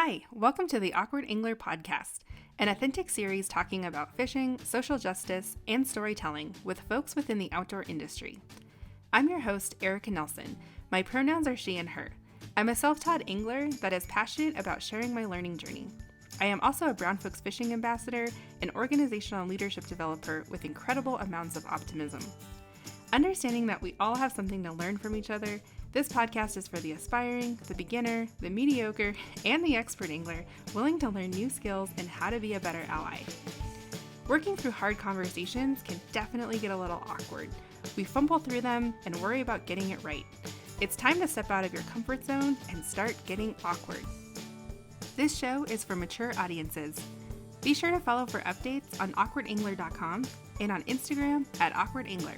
Hi, welcome to the Awkward Angler podcast, an authentic series talking about fishing, social justice, and storytelling with folks within the outdoor industry. I'm your host, Erica Nelson. My pronouns are she and her. I'm a self-taught angler that is passionate about sharing my learning journey. I am also a Brown Folks Fishing Ambassador and organizational leadership developer with incredible amounts of optimism. Understanding that we all have something to learn from each other, this podcast is for the aspiring, the beginner, the mediocre, and the expert angler willing to learn new skills and how to be a better ally. Working through hard conversations can definitely get a little awkward. We fumble through them and worry about getting it right. It's time to step out of your comfort zone and start getting awkward. This show is for mature audiences. Be sure to follow for updates on awkwardangler.com and on Instagram at awkwardangler.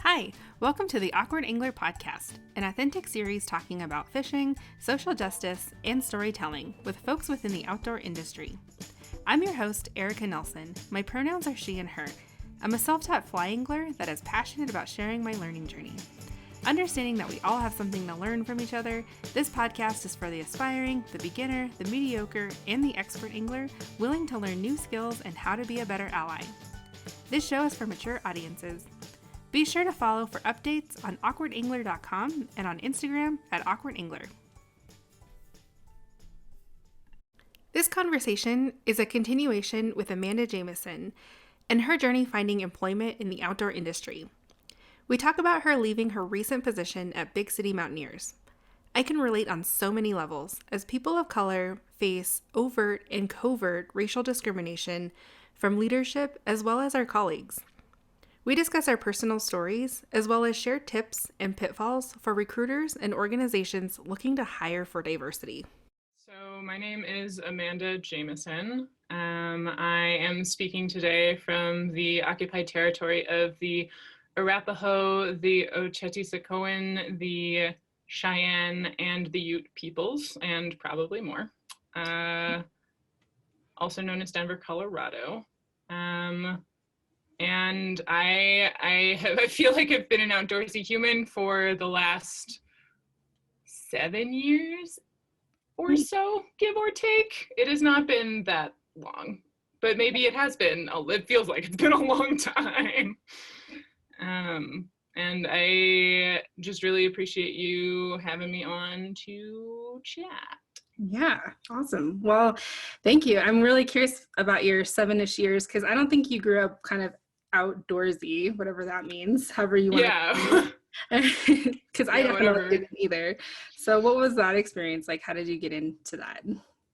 Hi, welcome to the Awkward Angler podcast, an authentic series talking about fishing, social justice, and storytelling with folks within the outdoor industry. I'm your host, Erica Nelson. My pronouns are she and her. I'm a self-taught fly angler that is passionate about sharing my learning journey. Understanding that we all have something to learn from each other, this podcast is for the aspiring, the beginner, the mediocre, and the expert angler willing to learn new skills and how to be a better ally. This show is for mature audiences. Be sure to follow for updates on awkwardangler.com and on Instagram at awkwardangler. This conversation is a continuation with Amanda Jameson and her journey finding employment in the outdoor industry. We talk about her leaving her recent position at Big City Mountaineers. I can relate on so many levels, as people of color face overt and covert racial discrimination from leadership as well as our colleagues. We discuss our personal stories, as well as share tips and pitfalls for recruiters and organizations looking to hire for diversity. So my name is Amanda Jameson. I am speaking today from the occupied territory of the Arapaho, the Oceti-Sakowin, the Cheyenne, and the Ute peoples, and probably more. Also known as Denver, Colorado. And I feel like I've been an outdoorsy human for the last 7 years or so, give or take. It has not been that long, but maybe it has been. It feels like it's been a long time. And I just really appreciate you having me on to chat. Yeah, awesome. Well, thank you. I'm really curious about your 7-ish years because I don't think you grew up kind of outdoorsy, whatever that means, however you want to. Because I definitely didn't either. So what was that experience like? How did you get into that?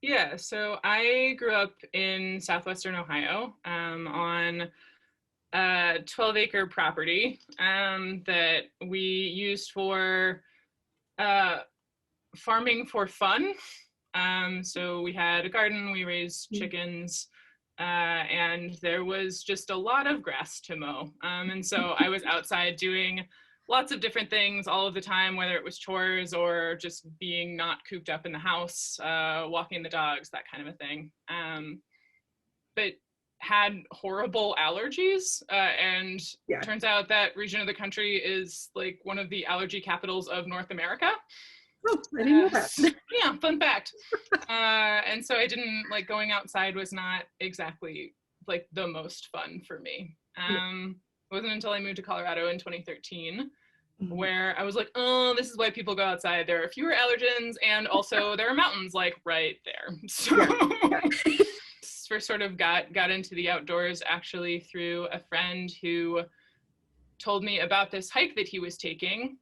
Yeah, so I grew up in southwestern Ohio on a 12-acre property that we used for farming for fun. So we had a garden, we raised chickens, and there was just a lot of grass to mow. And so I was outside doing lots of different things all of the time, whether it was chores or just being not cooped up in the house, walking the dogs, that kind of a thing. But had horrible allergies, and turns out that region of the country is like one of the allergy capitals of North America. Oh, I didn't know that. Yeah, fun fact. And so I didn't, like, going outside was not exactly like the most fun for me. It wasn't until I moved to Colorado in 2013 where I was like, oh, this is why people go outside. There are fewer allergens, and also there are mountains like right there. So first sort of got into the outdoors actually through a friend who told me about this hike that he was taking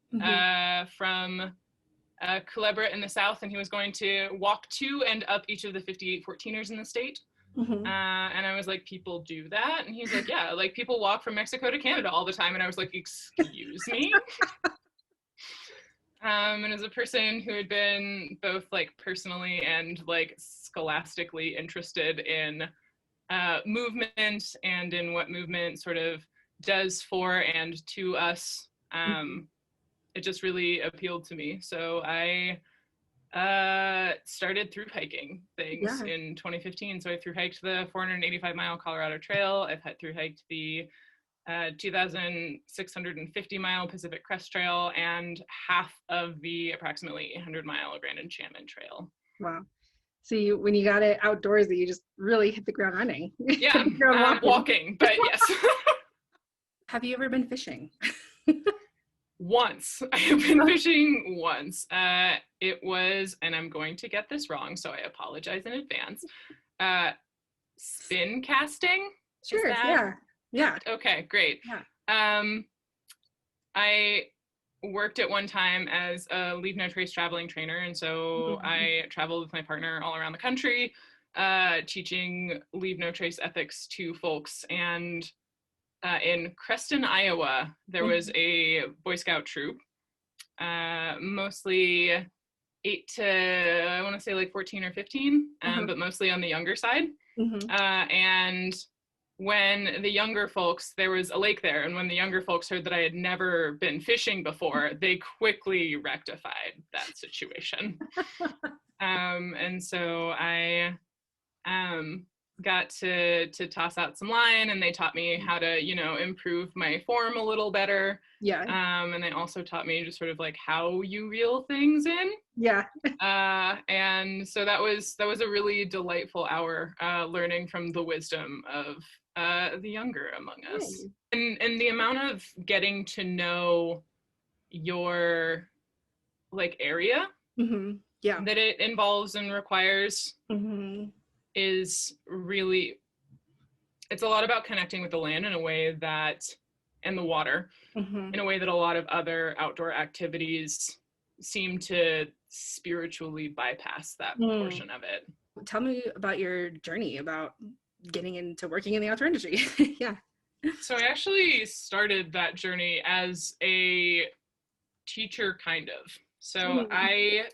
from Culebra in the south, and he was going to walk to and up each of the 58 14ers in the state. And I was like, people do that? And he's like, yeah, like people walk from Mexico to Canada all the time. And I was like, excuse me? And as a person who had been both like personally and like scholastically interested in movement and in what movement sort of does for and to us, it just really appealed to me. So I started through hiking things in 2015. So I through hiked the 485-mile Colorado Trail. I've through hiked the 2,650-mile Pacific Crest Trail, and half of the approximately 800-mile Grand Enchantment Trail. Wow. So when you got it outdoorsy, you just really hit the ground running. Yeah, walking, but yes. Have you ever been fishing? Once. I have been fishing once. It was, and I'm going to get this wrong, so I apologize in advance. Spin casting? Sure, yeah. Okay, great. Yeah. I worked at one time as a Leave No Trace traveling trainer, and so I traveled with my partner all around the country, teaching Leave No Trace ethics to folks. And in Creston, Iowa, there was a Boy Scout troop, mostly 8 to, I want to say like 14 or 15, but mostly on the younger side. And when the younger folks, there was a lake there, and when the younger folks heard that I had never been fishing before, they quickly rectified that situation. And so I got to toss out some line, and they taught me how to, improve my form a little better. Yeah. And they also taught me just sort of like how you reel things in. Yeah. And so that was a really delightful hour, learning from the wisdom of the younger among us. And the amount of getting to know your like area that it involves and requires is really, it's a lot about connecting with the land in a way that, and the water, in a way that a lot of other outdoor activities seem to spiritually bypass that portion of it. Tell me about your journey about getting into working in the outdoor industry. Yeah. So I actually started that journey as a teacher, kind of. So I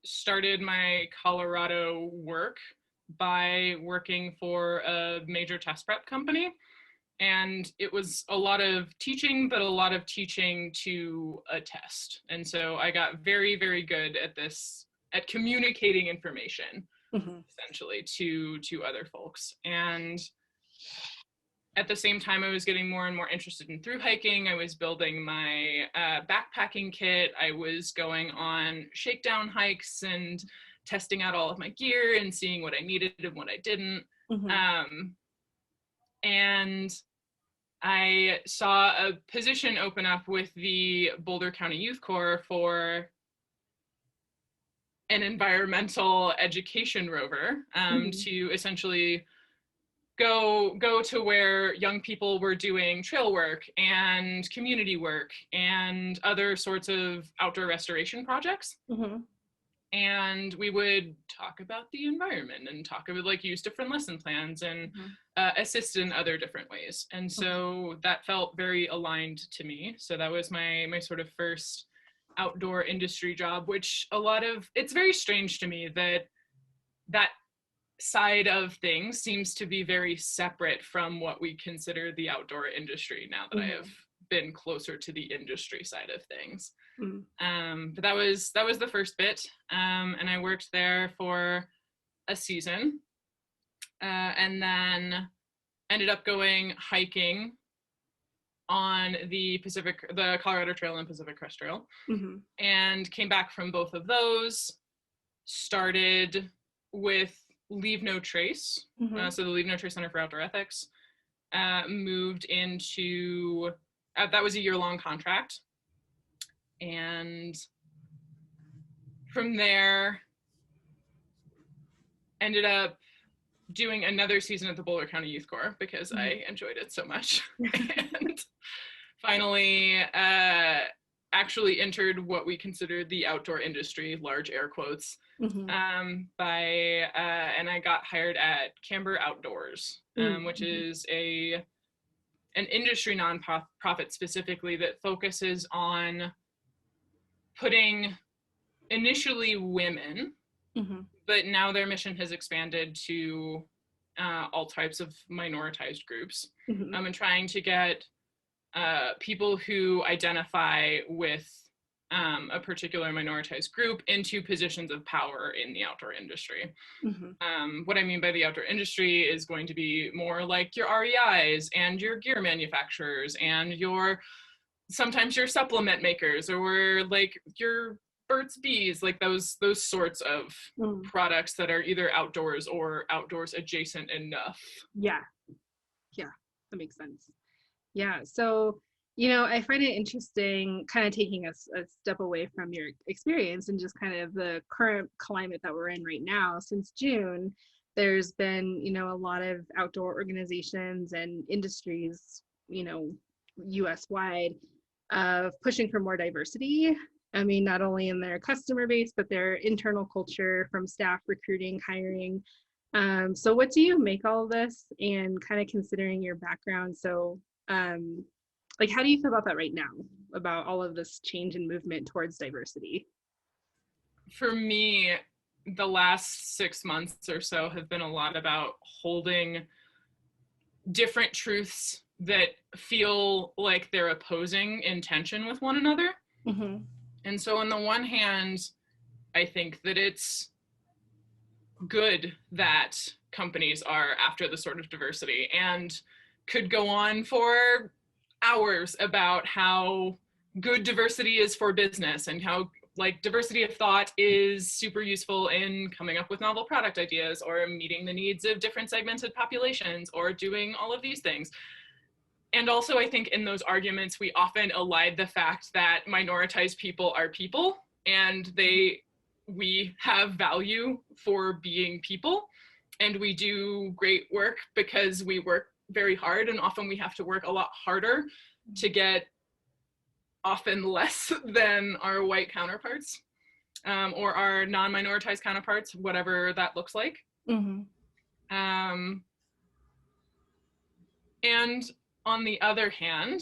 started my Colorado work by working for a major test prep company. And it was a lot of teaching, but a lot of teaching to a test. And so I got very, very good at this, at communicating information, essentially, to other folks. And at the same time, I was getting more and more interested in thru hiking. I was building my backpacking kit. I was going on shakedown hikes and testing out all of my gear and seeing what I needed and what I didn't. And I saw a position open up with the Boulder County Youth Corps for an environmental education rover, to essentially go to where young people were doing trail work and community work and other sorts of outdoor restoration projects. And we would talk about the environment and talk about, like, use different lesson plans and assist in other different ways. And so that felt very aligned to me. So that was my sort of first outdoor industry job, which it's very strange to me that side of things seems to be very separate from what we consider the outdoor industry now that I have been closer to the industry side of things. But that was the first bit, and I worked there for a season, and then ended up going hiking on the Colorado Trail and Pacific Crest Trail, and came back from both of those, started with Leave No Trace, so the Leave No Trace Center for Outdoor Ethics, moved into, that was a year-long contract, and from there ended up doing another season at the Boulder County Youth Corps because I enjoyed it so much. And finally actually entered what we consider the outdoor industry, large air quotes, and I got hired at Camber Outdoors, which is an industry nonprofit specifically that focuses on putting initially women, but now their mission has expanded to all types of minoritized groups, and trying to get people who identify with a particular minoritized group into positions of power in the outdoor industry. What I mean by the outdoor industry is going to be more like your REIs and your gear manufacturers and sometimes your supplement makers, or like your Burt's Bees, like those sorts of products that are either outdoors or outdoors adjacent enough. Yeah, that makes sense. Yeah, so I find it interesting, kind of taking a step away from your experience and just kind of the current climate that we're in right now. Since June, there's been, a lot of outdoor organizations and industries, US wide, of pushing for more diversity. I mean, not only in their customer base, but their internal culture, from staff recruiting, hiring. So what do you make all of this, and kind of considering your background? So, like, how do you feel about that right now, about all of this change and movement towards diversity? For me, the last 6 months or so have been a lot about holding different truths that feel like they're opposing in tension with one another. And so on the one hand, I think that it's good that companies are after the sort of diversity, and could go on for hours about how good diversity is for business and how like diversity of thought is super useful in coming up with novel product ideas or meeting the needs of different segmented populations or doing all of these things. And also, I think in those arguments, we often elide the fact that minoritized people are people, and we have value for being people, and we do great work because we work very hard, and often we have to work a lot harder to get often less than our white counterparts, or our non-minoritized counterparts, whatever that looks like. And on the other hand,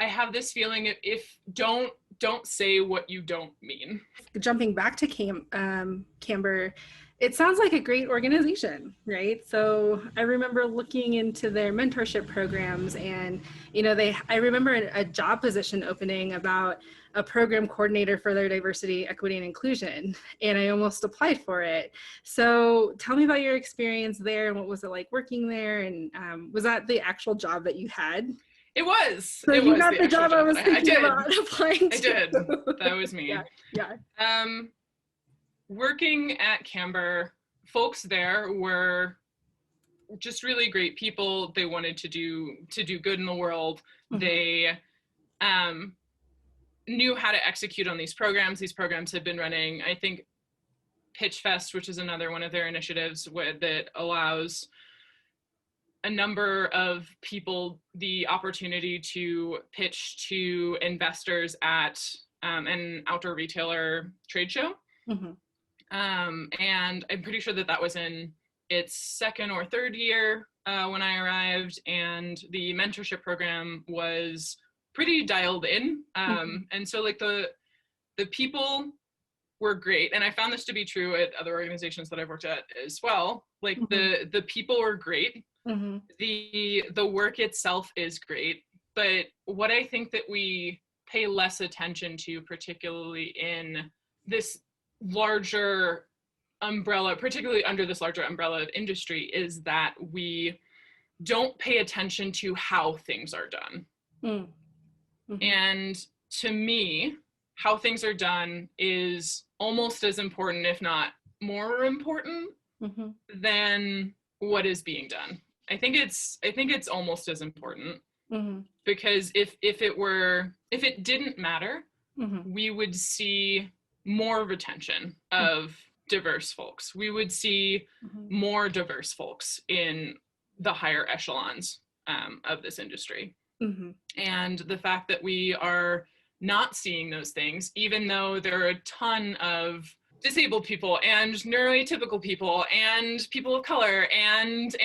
I have this feeling if don't say what you don't mean. Jumping back to Camber, it sounds like a great organization, right? So I remember looking into their mentorship programs, and I remember a job position opening about a program coordinator for their diversity, equity, and inclusion, and I almost applied for it. So tell me about your experience there, and what was it like working there, and was that the actual job that you had? It was. So you got the job I was thinking about applying to. I did. That was me. Yeah. Working at Camber, folks there were just really great people. They wanted to do good in the world. They knew how to execute on these programs. These programs had been running, I think, Pitch Fest, which is another one of their initiatives that allows a number of people the opportunity to pitch to investors at an outdoor retailer trade show. And I'm pretty sure that was in its second or third year when I arrived, and the mentorship program was pretty dialed in. And so like the people were great, and I found this to be true at other organizations that I've worked at as well. Like the people were great. The work itself is great, but what I think that we pay less attention to, particularly in this larger umbrella, particularly under this larger umbrella of industry, is that we don't pay attention to how things are done. And to me, how things are done is almost as important, if not more important, than what is being done. I think it's almost as important, because if it didn't matter, we would see more retention of diverse folks. We would see more diverse folks in the higher echelons of this industry. And the fact that we are not seeing those things, even though there are a ton of disabled people and neuroatypical people and people of color and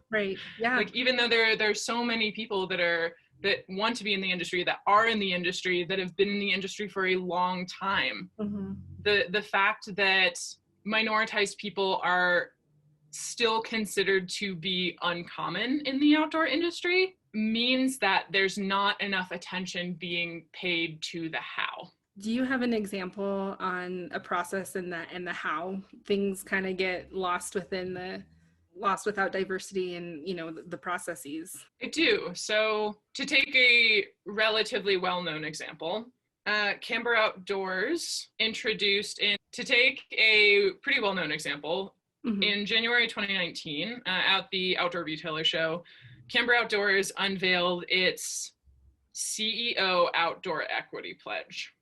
right, yeah, like even though there's so many people that want to be in the industry, that are in the industry, that have been in the industry for a long time, the fact that minoritized people are still considered to be uncommon in the outdoor industry means that there's not enough attention being paid to the how. Do you have an example on a process and the how things kind of get lost without diversity and, you know, the processes? I do. So to take a relatively well-known example, Camber Outdoors to take a pretty well-known example, in January 2019, at the Outdoor Retailer Show, Camber Outdoors unveiled its CEO Outdoor Equity Pledge.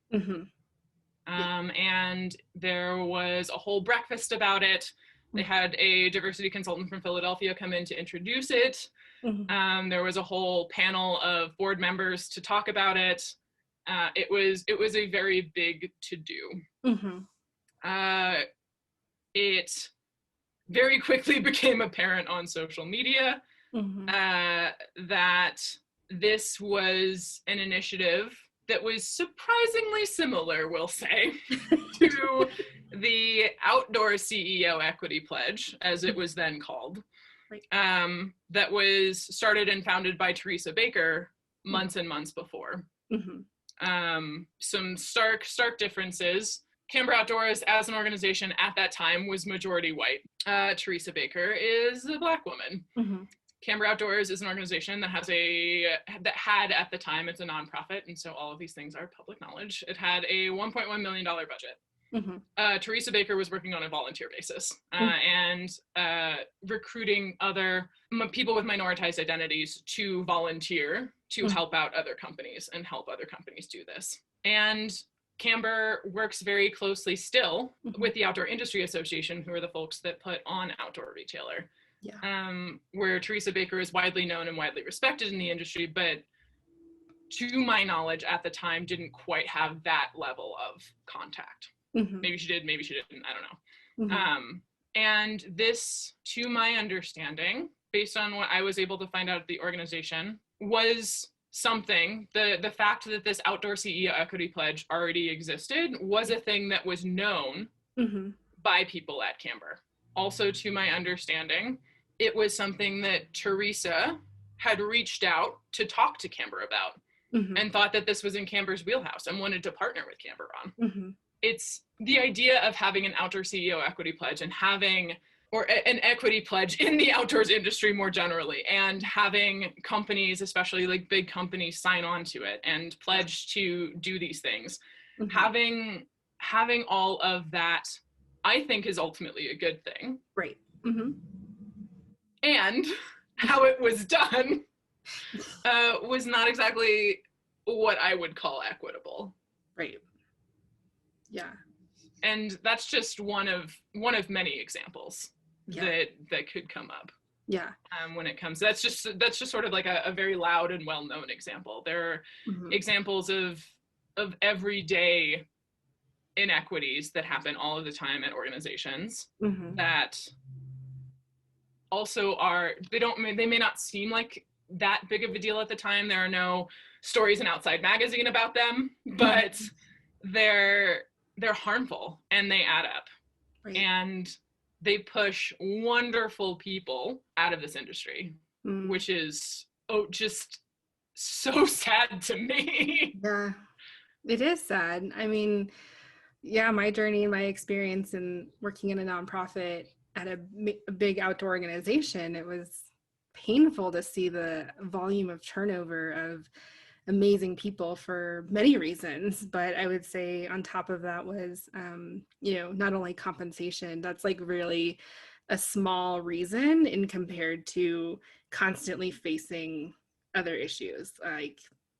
And there was a whole breakfast about it. They had a diversity consultant from Philadelphia come in to introduce it. There was a whole panel of board members to talk about it. It was a very big to-do. It very quickly became apparent on social media that this was an initiative that was surprisingly similar, we'll say, to the Outdoor CEO Equity Pledge, as it was then called, that was started and founded by Teresa Baker months and months before. Some stark differences. Camber Outdoors as an organization at that time was majority white. Teresa Baker is a Black woman. Camber Outdoors is an organization that had at the time, it's a nonprofit, and so all of these things are public knowledge. It had a $1.1 million budget. Teresa Baker was working on a volunteer basis and recruiting other people with minoritized identities to volunteer to help out other companies and help other companies do this. And Camber works very closely still with the Outdoor Industry Association, who are the folks that put on Outdoor Retailer. Where Teresa Baker is widely known and widely respected in the industry, but to my knowledge at the time didn't quite have that level of contact. Maybe she did, maybe she didn't, I don't know. And this, to my understanding, based on what I was able to find out at the organization, was something, the fact that this Outdoor CEO Equity Pledge already existed was a thing that was known by people at Camber. Also, to my understanding, it was something that Teresa had reached out to talk to Camber about and thought that this was in Camber's wheelhouse and wanted to partner with Camber on. It's the idea of having an Outdoor CEO Equity Pledge and having, or an equity pledge in the outdoors industry more generally, and having companies, especially like big companies, sign on to it and pledge to do these things. Having all of that, I think, is ultimately a good thing. Right. And how it was done was not exactly what I would call equitable. Right. Yeah. And that's just one of many examples that could come up. Yeah. When it comes, that's just sort of like a very loud and well-known example. There are examples of everyday inequities that happen all of the time at organizations that also they may not seem like that big of a deal at the time. There are no stories in Outside Magazine about them, but they're harmful and they add up. Right. And they push wonderful people out of this industry, which is just so sad to me. Yeah, it is sad. I mean, yeah, my journey and my experience in working in a nonprofit at a big outdoor organization, it was painful to see the volume of turnover of amazing people for many reasons. But I would say on top of that was, not only compensation, that's like really a small reason in compared to constantly facing other issues like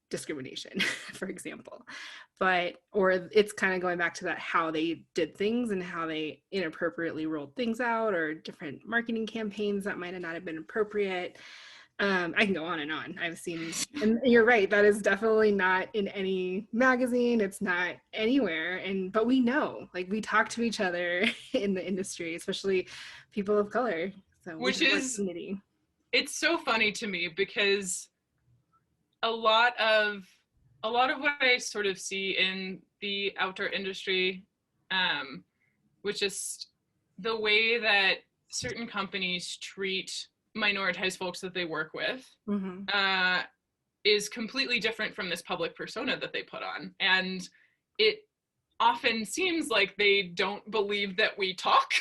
discrimination, for example. Or it's kind of going back to that, how they did things and how they inappropriately rolled things out, or different marketing campaigns that might not have been appropriate. I can go on and on. I've seen, and you're right, that is definitely not in any magazine. It's not anywhere. But we know, like, we talk to each other in the industry, especially people of color. So which is, it's so funny to me because a lot of what I sort of see in the outdoor industry, which is the way that certain companies treat minoritized folks that they work with Mm-hmm. is completely different from this public persona that they put on. And it often seems like they don't believe that we talk,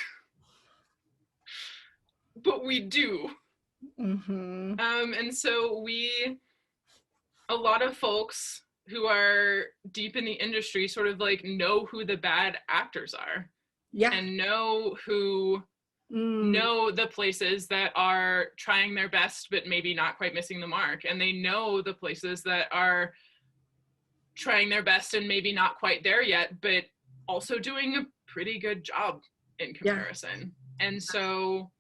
but we do. Mm-hmm. And so a lot of folks who are deep in the industry sort of like know who the bad actors are. Yeah. And know the places that are trying their best but maybe not quite missing the mark, and they know the places that are trying their best and maybe not quite there yet but also doing a pretty good job in comparison. And so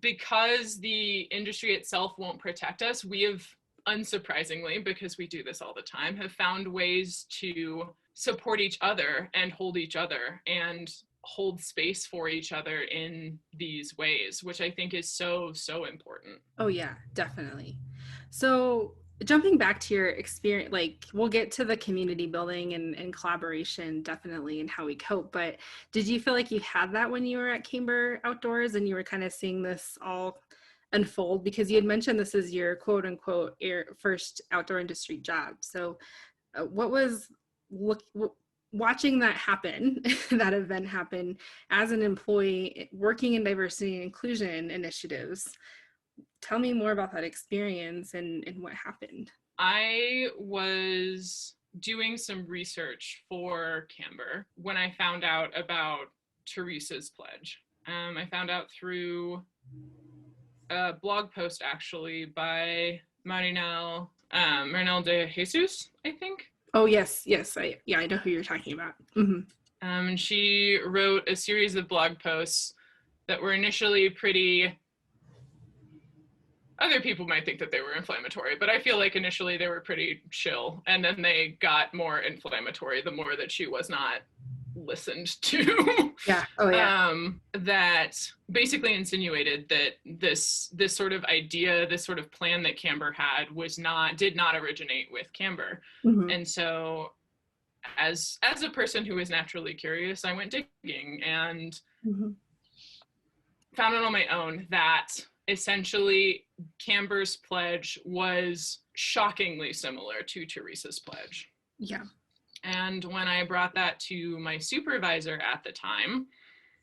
because the industry itself won't protect us, we have, unsurprisingly, because we do this all the time, have found ways to support each other and hold each other and hold space for each other in these ways, which I think is so, so important. Oh yeah, definitely. So jumping back to your experience, like we'll get to the community building and collaboration definitely and how we cope, but did you feel like you had that when you were at Camber Outdoors and you were kind of seeing this all unfold? Because you had mentioned this is your quote unquote first outdoor industry job. So what was watching that happen, that event happen as an employee working in diversity and inclusion initiatives? Tell me more about that experience and what happened. I was doing some research for Camber when I found out about Teresa's pledge. I found out through a blog post actually by Marinel de Jesus, I think. Oh yes, I know who you're talking about. Mm-hmm. And she wrote a series of blog posts that were initially pretty, other people might think that they were inflammatory, but I feel like initially they were pretty chill, and then they got more inflammatory the more that she was not listened to. Yeah. Oh yeah. That basically insinuated that this sort of idea, this sort of plan that Camber had did not originate with Camber. Mm-hmm. And so as a person who is naturally curious, I went digging and found out on my own that essentially Camber's pledge was shockingly similar to Teresa's pledge. Yeah. And when I brought that to my supervisor at the time,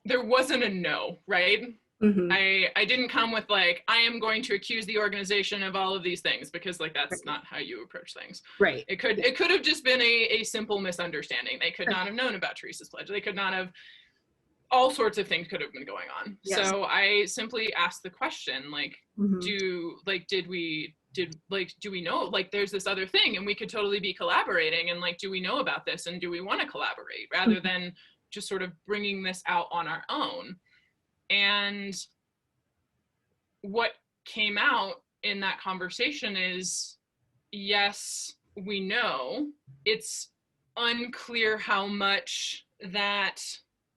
there wasn't a no, right? Mm-hmm. I didn't come with like, I am going to accuse the organization of all of these things, because like that's not how you approach things. Right. It could have just been a simple misunderstanding. They could not have known about Teresa's pledge. They could not have, all sorts of things could have been going on. Yes. So I simply asked the question, like, do we know, like, there's this other thing and we could totally be collaborating, and like, do we know about this and do we want to collaborate, rather than just sort of bringing this out on our own? And what came out in that conversation is, yes, we know. It's unclear how much that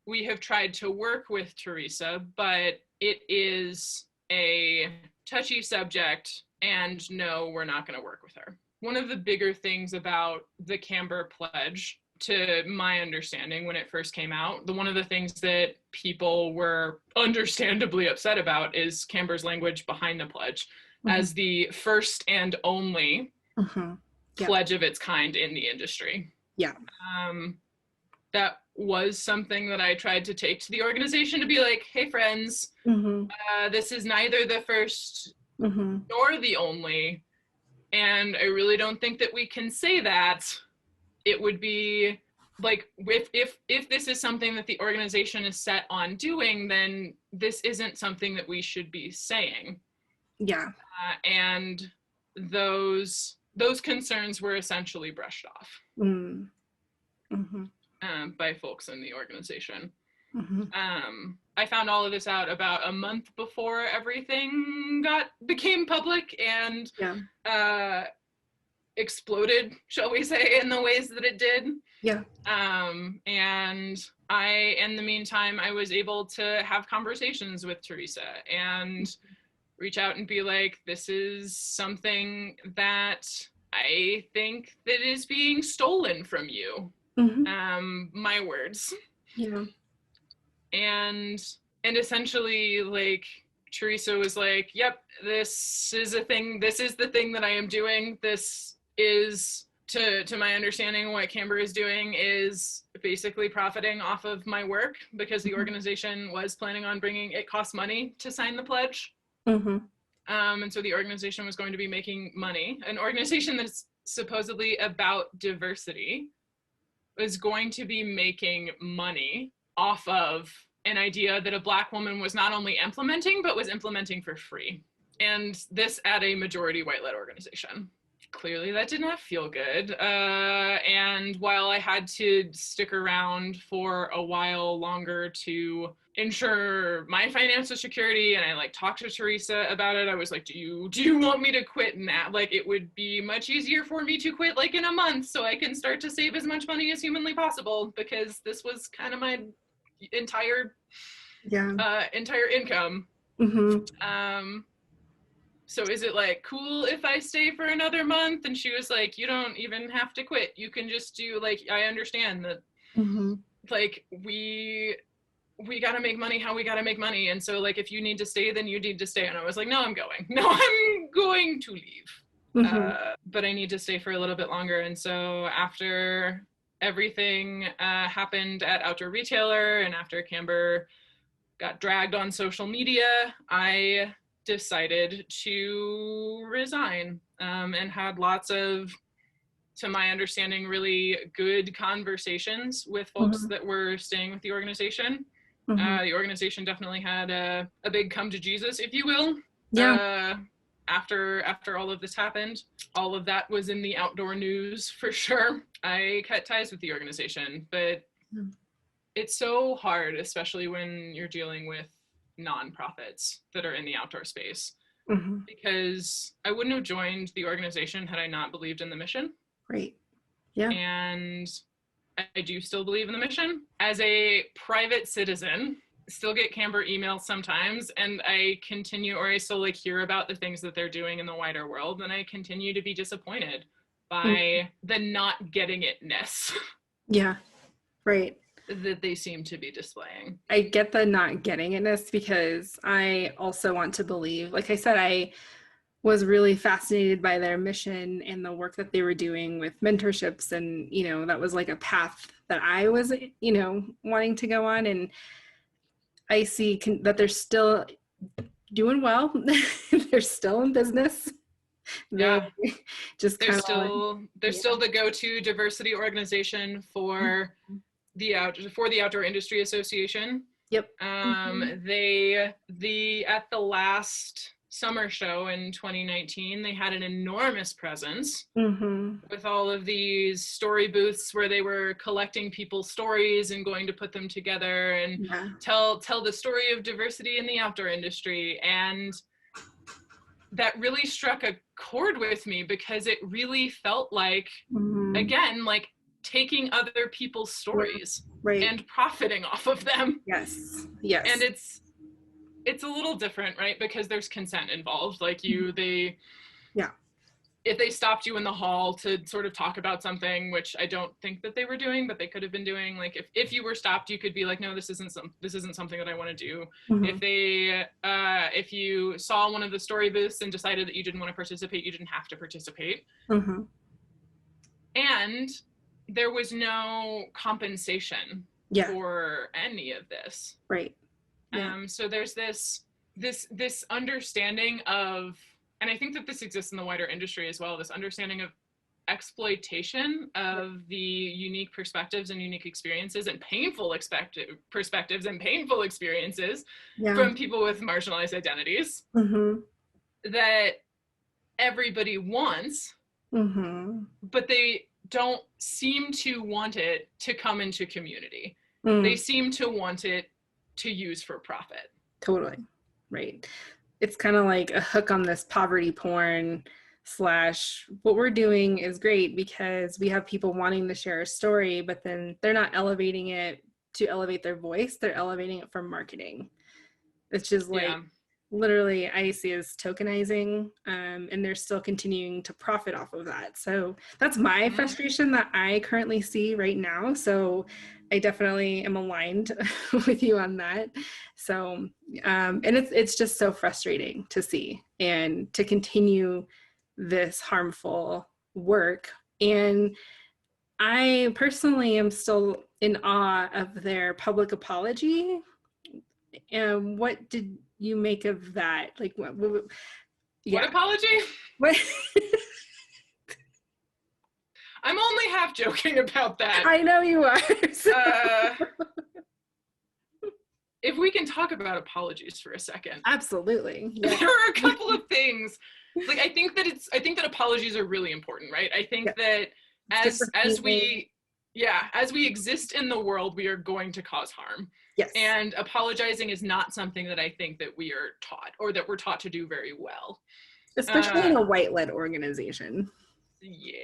we have tried to work with Teresa, but it is a touchy subject, and no, we're not going to work with her. One of the bigger things about the Camber pledge, to my understanding, when it first came out, one of the things that people were understandably upset about is Camber's language behind the pledge as the first and only pledge of its kind in the industry. Yeah. That was something that I tried to take to the organization, to be like, hey friends, this is neither the first nor the only, and I really don't think that we can say that. It would be like, if this is something that the organization is set on doing, then this isn't something that we should be saying. Yeah. And those concerns were essentially brushed off by folks in the organization. I found all of this out about a month before everything became public and exploded, shall we say, in the ways that it did. Yeah. And in the meantime, I was able to have conversations with Teresa and reach out and be like, this is something that I think that is being stolen from you. My words. Yeah. And essentially, like, Teresa was like, yep, this is a thing. This is the thing that I am doing. This is, to my understanding, what Camber is doing is basically profiting off of my work, because the organization was planning on it costs money to sign the pledge. And so the organization was going to be making money. An organization that's supposedly about diversity was going to be making money off of an idea that a Black woman was not only implementing, but was implementing for free. And this at a majority white-led organization. Clearly that did not feel good. And while I had to stick around for a while longer to ensure my financial security, and I like talked to Teresa about it, I was like, do you want me to quit now? Like, it would be much easier for me to quit like in a month so I can start to save as much money as humanly possible, because this was kind of my entire income. So is it like cool if I stay for another month? And she was like, you don't even have to quit. You can just do, like, I understand that like we got to make money how we got to make money. And so like, if you need to stay, then you need to stay. And I was like, no, I'm going to leave. But I need to stay for a little bit longer. And so after everything happened at Outdoor Retailer, and after Camber got dragged on social media, I decided to resign, and had lots of, to my understanding, really good conversations with folks that were staying with the organization. The organization definitely had a big come to Jesus, if you will. After all of this happened. All of that was in the outdoor news for sure. I cut ties with the organization, but it's so hard, especially when you're dealing with nonprofits that are in the outdoor space, because I wouldn't have joined the organization had I not believed in the mission. Right. Yeah. And I do still believe in the mission. As a private citizen, still get Camber emails sometimes, and I still like hear about the things that they're doing in the wider world, and I continue to be disappointed by the not getting it-ness. Yeah. Right. That they seem to be displaying. I get the not getting it-ness, because I also want to believe, like I said, I was really fascinated by their mission and the work that they were doing with mentorships. And, that was like a path that I was, wanting to go on. And I see that they're still doing well. They're still in business. Yeah. They're still the go-to diversity organization for the Outdoor Industry Association. Yep. At the last summer show in 2019, they had an enormous presence with all of these story booths where they were collecting people's stories and going to put them together and tell the story of diversity in the outdoor industry. And that really struck a chord with me, because it really felt like, again, like taking other people's stories and profiting off of them. Yes. And it's a little different, right? Because there's consent involved. Like if they stopped you in the hall to sort of talk about something, which I don't think that they were doing, but they could have been doing, like if you were stopped, you could be like, no, this isn't something that I want to do. If you saw one of the story booths and decided that you didn't want to participate, you didn't have to participate. And there was no compensation for any of this. Right. So there's this understanding of, and I think that this exists in the wider industry as well, this understanding of exploitation of the unique perspectives and unique experiences and painful perspectives and painful experiences from people with marginalized identities that everybody wants, but they don't seem to want it to come into community. They seem to want it to use for profit. Totally. Right. It's kind of like a hook on this poverty porn / what we're doing is great because we have people wanting to share a story, but then they're not elevating it to elevate their voice. They're elevating it for marketing. It's just like literally I see as tokenizing, and they're still continuing to profit off of that. So that's my frustration that I currently see right now. So I definitely am aligned with you on that. So, and it's just so frustrating to see and to continue this harmful work. And I personally am still in awe of their public apology. And what did you make of that? Like, What apology? What? I'm only half joking about that. I know you are. If we can talk about apologies for a second. Absolutely. Yeah. There are a couple of things. Like, I think that apologies are really important, right? I think that as we exist in the world, we are going to cause harm. Yes. And apologizing is not something that I think that we are taught, or that we're taught to do very well. Especially in a white-led organization. Yeah.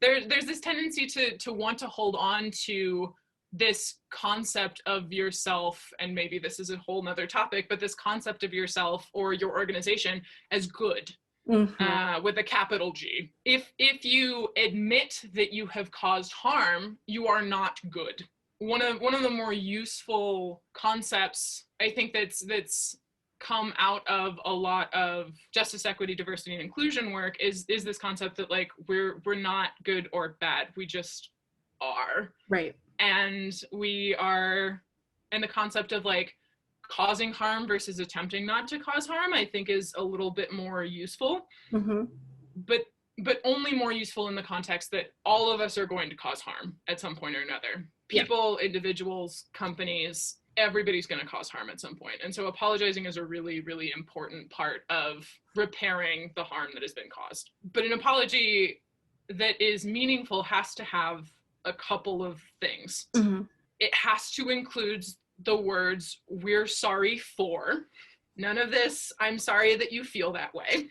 There's this tendency to want to hold on to this concept of yourself, and maybe this is a whole nother topic, but this concept of yourself or your organization as good, with a capital G. If you admit that you have caused harm, you are not good. One of the more useful concepts, I think, that's come out of a lot of justice, equity, diversity, and inclusion work is this concept that, like, we're not good or bad, we just are. Right. And the concept of, like, causing harm versus attempting not to cause harm, I think, is a little bit more useful. But only more useful in the context that all of us are going to cause harm at some point or another. People, individuals, companies, everybody's going to cause harm at some point. And so apologizing is a really, really important part of repairing the harm that has been caused. But an apology that is meaningful has to have a couple of things. It has to include the words, "we're sorry for." None of this, "I'm sorry that you feel that way."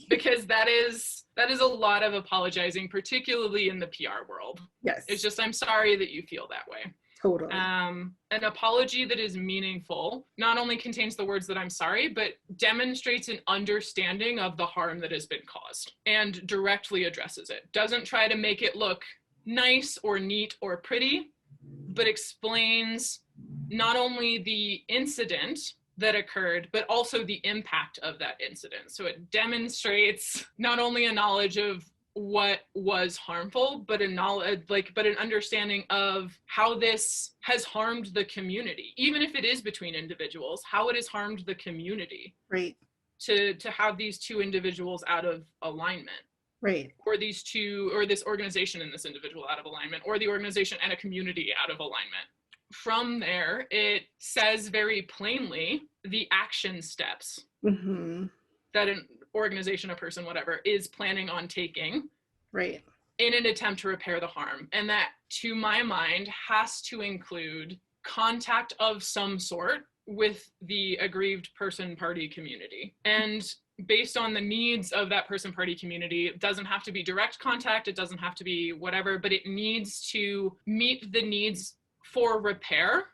Because that is a lot of apologizing, particularly in the PR world. Yes. It's just, "I'm sorry that you feel that way." Totally. An apology that is meaningful not only contains the words that "I'm sorry," but demonstrates an understanding of the harm that has been caused and directly addresses it. Doesn't try to make it look nice or neat or pretty, but explains not only the incident that occurred, but also the impact of that incident. So it demonstrates not only a knowledge of what was harmful, but an understanding of how this has harmed the community, even if it is between individuals, how it has harmed the community. Right. To have these two individuals out of alignment. Right. Or this organization and this individual out of alignment, or the organization and a community out of alignment. From there, it says very plainly the action steps that an organization, a person, whatever, is planning on taking, right, in an attempt to repair the harm. And that, to my mind, has to include contact of some sort with the aggrieved person party community. And based on the needs of that person party community, it doesn't have to be direct contact, it doesn't have to be whatever, but it needs to meet the needs for repair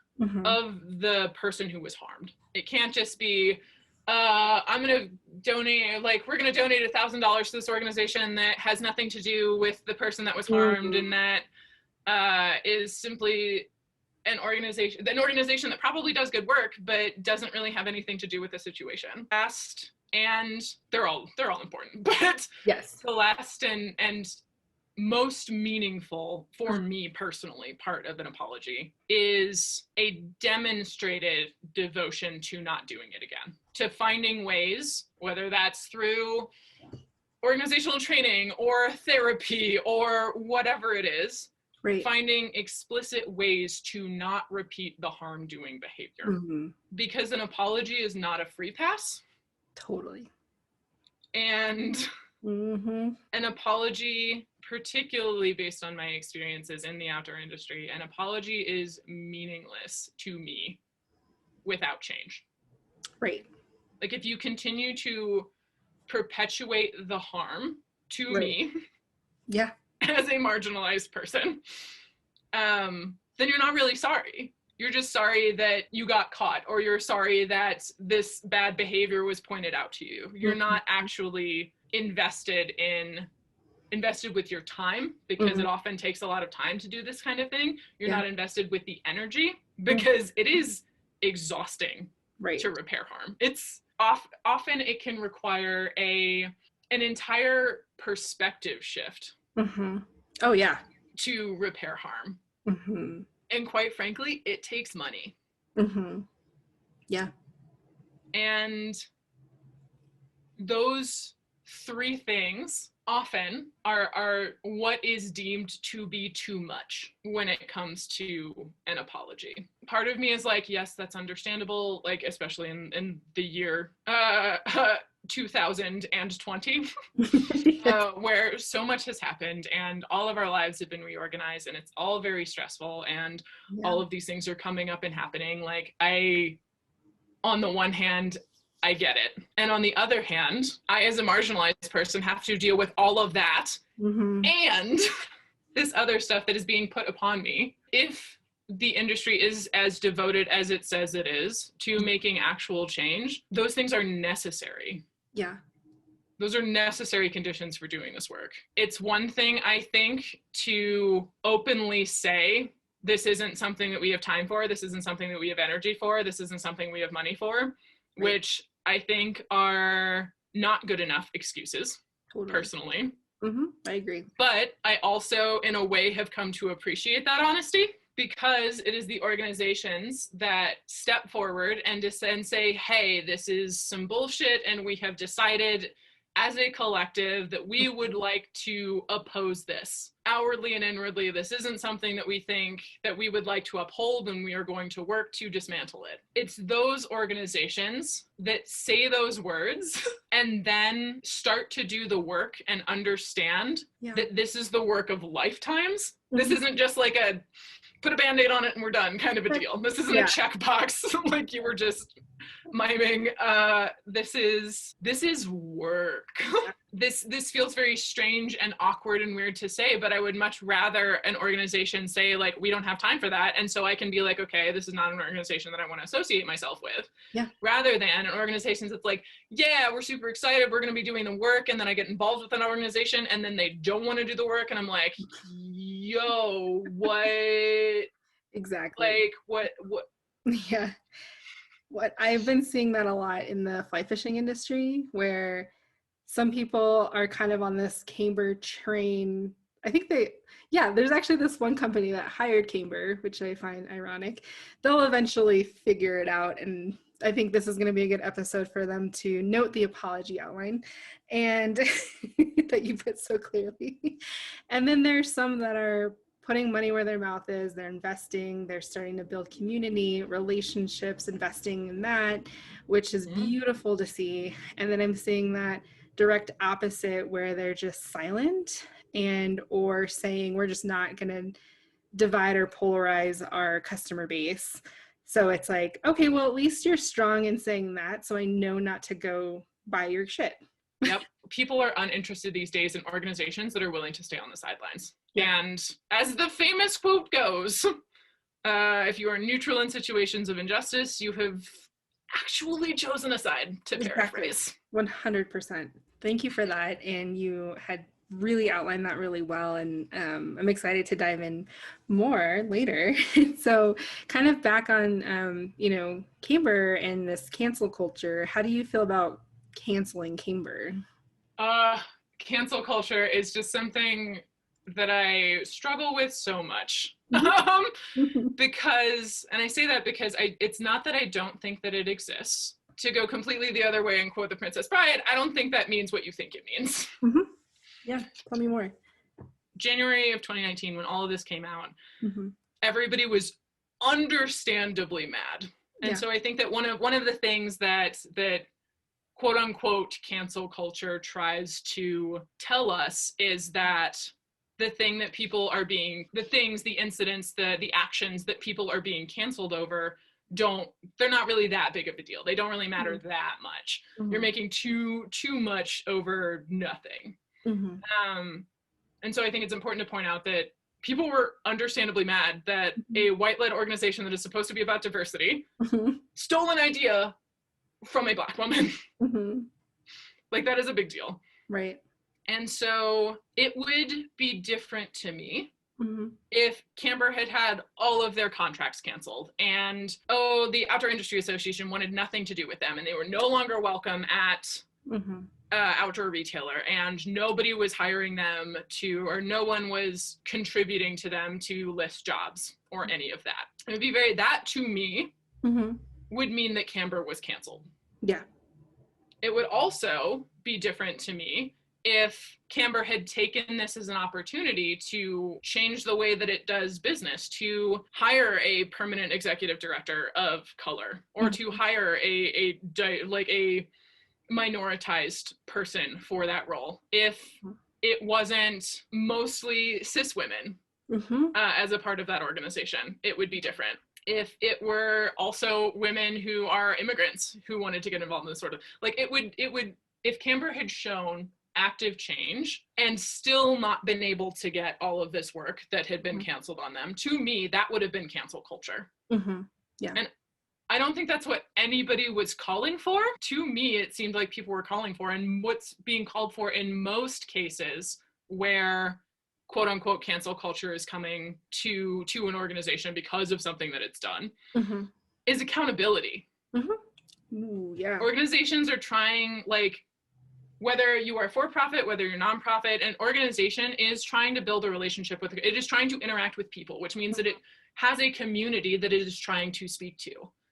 of the person who was harmed. It can't just be, I'm going to donate, like, we're going to donate $1,000 to this organization that has nothing to do with the person that was harmed, and that is simply an organization that probably does good work, but doesn't really have anything to do with the situation. Last, and they're all important, but yes, the last and most meaningful for me personally part of an apology is a demonstrated devotion to not doing it again, to finding ways, whether that's through organizational training or therapy or whatever it is, right, finding explicit ways to not repeat the harm-doing behavior. Because an apology is not a free pass. Totally. And an apology, particularly based on my experiences in the outdoor industry, an apology is meaningless to me without change. Right. Like, if you continue to perpetuate the harm to me, yeah, as a marginalized person, then you're not really sorry. You're just sorry that you got caught, or you're sorry that this bad behavior was pointed out to you. You're not actually invested in invested with your time, because it often takes a lot of time to do this kind of thing. You're not invested with the energy, because it is exhausting to repair harm. It's often it can require an entire perspective shift. Oh yeah. To repair harm. And quite frankly, it takes money. Yeah. And those three things often are what is deemed to be too much when it comes to an apology. Part of me is like, yes, that's understandable, like especially in the year 2020, where so much has happened and all of our lives have been reorganized and it's all very stressful, and all of these things are coming up and happening. Like, on the one hand, I get it. And on the other hand, I, as a marginalized person, have to deal with all of that and this other stuff that is being put upon me. If the industry is as devoted as it says it is to making actual change, those things are necessary. Yeah. Those are necessary conditions for doing this work. It's one thing, I think, to openly say, this isn't something that we have time for, this isn't something that we have energy for, this isn't something we have money for, which I think are not good enough excuses, personally. I agree. But I also, in a way, have come to appreciate that honesty, because it is the organizations that step forward and say, hey, this is some bullshit, and we have decided as a collective that we would like to oppose this outwardly and inwardly. This isn't something that we think that we would like to uphold, and we are going to work to dismantle it. It's those organizations that say those words and then start to do the work and understand that this is the work of lifetimes. This isn't just like a put a Band-Aid on it and we're done kind of a deal. This isn't a checkbox like you were just miming. This is work. This feels very strange and awkward and weird to say, but I would much rather an organization say, like, we don't have time for that, and so I can be like, okay, this is not an organization that I want to associate myself with. Rather than an organization that's like, yeah, we're super excited, we're going to be doing the work, and then I get involved with an organization and then they don't want to do the work, and I'm like, yo, what? Exactly. Like, what? Yeah. What I've been seeing that a lot in the fly fishing industry, where some people are kind of on this camber train. I think there's actually this one company that hired camber, which I find ironic. They'll eventually figure it out, and I think this is going to be a good episode for them to note the apology outline and that you put so clearly. And then there's some that are putting money where their mouth is. They're investing, they're starting to build community, relationships, investing in that, which is beautiful to see. And then I'm seeing that direct opposite, where they're just silent and or saying, we're just not going to divide or polarize our customer base. So it's like, okay, well, at least you're strong in saying that, so I know not to go buy your shit. Yep. People are uninterested these days in organizations that are willing to stay on the sidelines. And as the famous quote goes, if you are neutral in situations of injustice, you have actually chosen a side, to paraphrase. 100%. Thank you for that. And you had really outlined that really well. And I'm excited to dive in more later. So kind of back on, camber and this cancel culture, how do you feel about canceling camber? Cancel culture is just something that I struggle with so much. Because, and I say that because it's not that I don't think that it exists. To go completely the other way and quote the Princess Bride, I don't think that means what you think it means. Yeah, tell me more. January of 2019, when all of this came out, everybody was understandably mad. And so I think that one of the things that quote unquote cancel culture tries to tell us is that the incidents, the actions that people are being canceled over they're not really that big of a deal. They don't really matter that much. You're making too much over nothing. And so I think it's important to point out that people were understandably mad that a white-led organization that is supposed to be about diversity stole an idea from a Black woman. Like, that is a big deal. Right. And so it would be different to me if Camber had had all of their contracts canceled and, the Outdoor Industry Association wanted nothing to do with them and they were no longer welcome at outdoor retailer and nobody was hiring them or no one was contributing to them to list jobs or any of that. It would be that to me would mean that Camber was canceled. Yeah. It would also be different to me if Camber had taken this as an opportunity to change the way that it does business, to hire a permanent executive director of color, or to hire a minoritized person for that role. If it wasn't mostly cis women as a part of that organization, it would be different. If it were also women who are immigrants who wanted to get involved in this sort of, if Camber had shown active change and still not been able to get all of this work that had been canceled on them, to me, that would have been cancel culture. Yeah. And I don't think that's what anybody was calling for. To me, it seemed like people were calling for, and what's being called for in most cases where quote unquote cancel culture is coming to an organization because of something that it's done is accountability. Ooh, yeah. Organizations are trying, whether you are for profit, whether you're nonprofit, an organization is trying to build a relationship with, it is trying to interact with people, which means that it has a community that it is trying to speak to.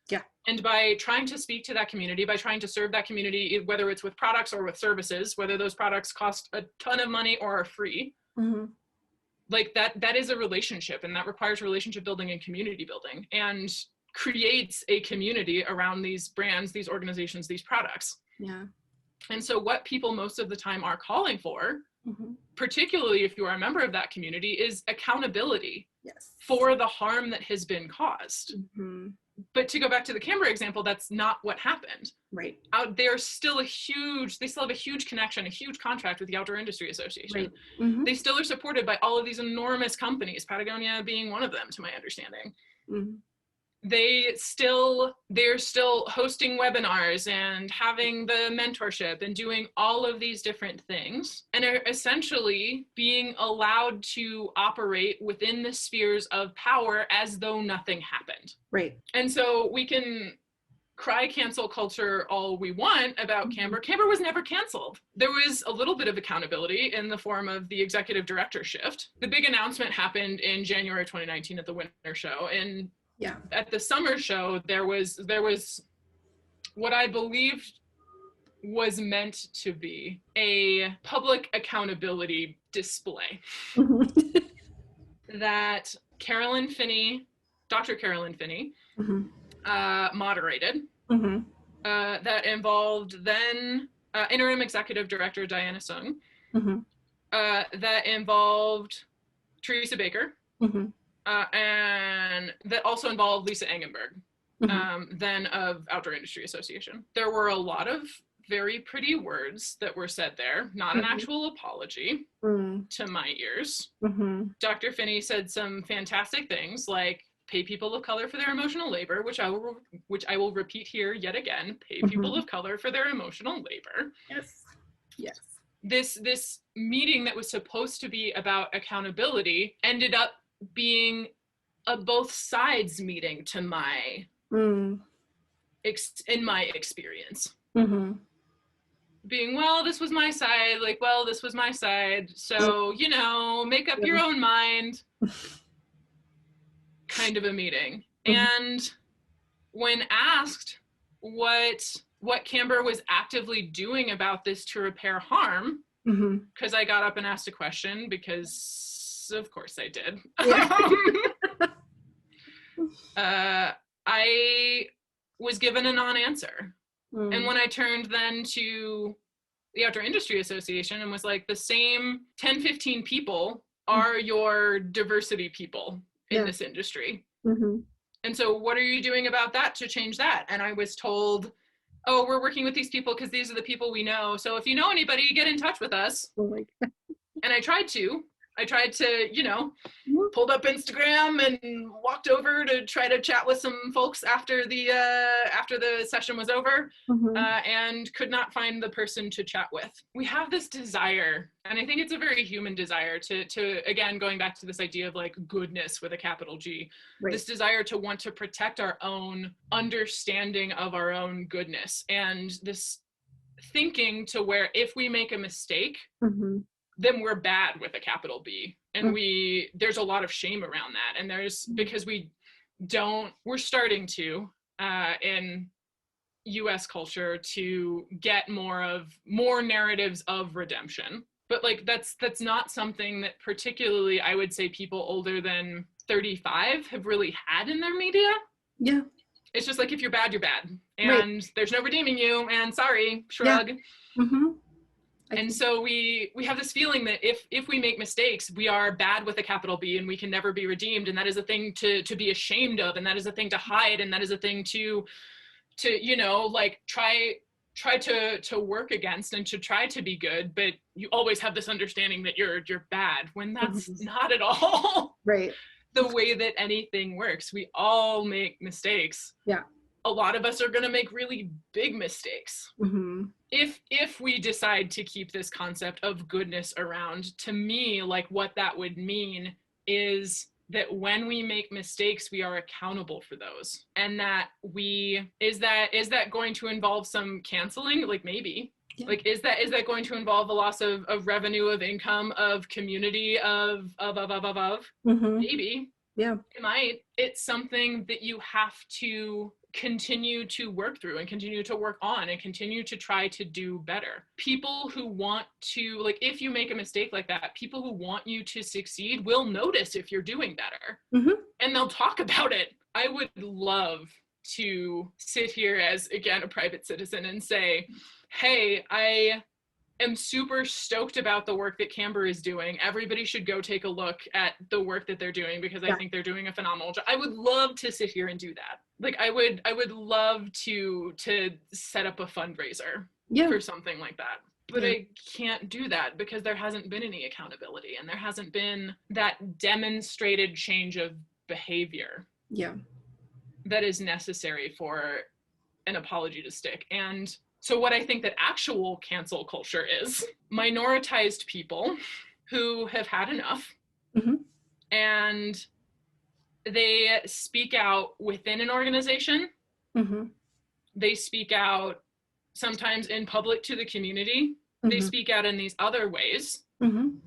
Yeah. And by trying to speak to that community, by trying to serve that community, whether it's with products or with services, whether those products cost a ton of money or are free, that is a relationship, and that requires relationship building and community building, and creates a community around these brands, these organizations, these products. Yeah. And so what people most of the time are calling for, particularly if you are a member of that community, is accountability for the harm that has been caused. But to go back to the Camber example, that's not what happened. Right. They still have a huge connection, a huge contract with the Outdoor Industry Association. Right. They still are supported by all of these enormous companies, Patagonia being one of them, to my understanding. They're still hosting webinars and having the mentorship and doing all of these different things, and are essentially being allowed to operate within the spheres of power as though nothing happened. Right. And so we can cry cancel culture all we want about Camber. Camber was never canceled. There was a little bit of accountability in the form of the executive director shift. The big announcement happened in January 2019 at the winter show, and at the summer show, there was what I believed was meant to be a public accountability display that Dr. Carolyn Finney, moderated, that involved then interim executive director Diana Sung, that involved Teresa Baker, and that also involved Lisa Engenberg, then of Outdoor Industry Association. There were a lot of very pretty words that were said there, not an actual apology to my ears. Dr. Finney said some fantastic things like pay people of color for their emotional labor, which I will repeat here yet again, pay people of color for their emotional labor. Yes. This meeting that was supposed to be about accountability ended up being a both sides meeting to my in my experience. Being, this was my side, this was my side, so make up your own mind kind of a meeting. And when asked what Camber was actively doing about this to repair harm, because I got up and asked a question, because of course I did. I was given a non-answer. And when I turned then to the Outdoor Industry Association and was like, the same 10, 15 people are your diversity people in this industry. And so what are you doing about that to change that? And I was told, we're working with these people because these are the people we know. So if you know anybody, get in touch with us. And I tried to. I tried to, pulled up Instagram and walked over to try to chat with some folks after the session was over, and could not find the person to chat with. We have this desire, and I think it's a very human desire to again, going back to this idea of like goodness with a capital G, this desire to want to protect our own understanding of our own goodness, and this thinking to where if we make a mistake, then we're bad with a capital B. And there's a lot of shame around that. And because we're starting to, in US culture, to get more narratives of redemption. But like, that's not something that particularly, I would say, people older than 35 have really had in their media. Yeah. It's just like, if you're bad, you're bad. And there's no redeeming you, and sorry, shrug. Yeah. And so we have this feeling that if we make mistakes, we are bad with a capital B, and we can never be redeemed. And that is a thing to be ashamed of. And that is a thing to hide. And that is a thing to like try to work against and to try to be good. But you always have this understanding that you're bad, when that's not at all the way that anything works. We all make mistakes. Yeah. A lot of us are going to make really big mistakes. If we decide to keep this concept of goodness around, to me, like what that would mean is that when we make mistakes, we are accountable for those. And that is that going to involve some canceling? Like, maybe. Yeah. Like, is that going to involve a loss of revenue, of income, of community, of maybe. Yeah. It might. It's something that you have to continue to work through and continue to work on and continue to try to do better. People who want to, like, if you make a mistake like that, people who want you to succeed will notice if you're doing better, and they'll talk about it. I would love to sit here as, again, a private citizen and say, hey, I am super stoked about the work that Camber is doing. Everybody should go take a look at the work that they're doing, because I think they're doing a phenomenal job. I would love to sit here and do that. Like, I would love to set up a fundraiser for something like that. But I can't do that because there hasn't been any accountability, and there hasn't been that demonstrated change of behavior that is necessary for an apology to stick. And so what I think that actual cancel culture is, minoritized people who have had enough, and they speak out within an organization. They speak out sometimes in public to the community. They speak out in these other ways. And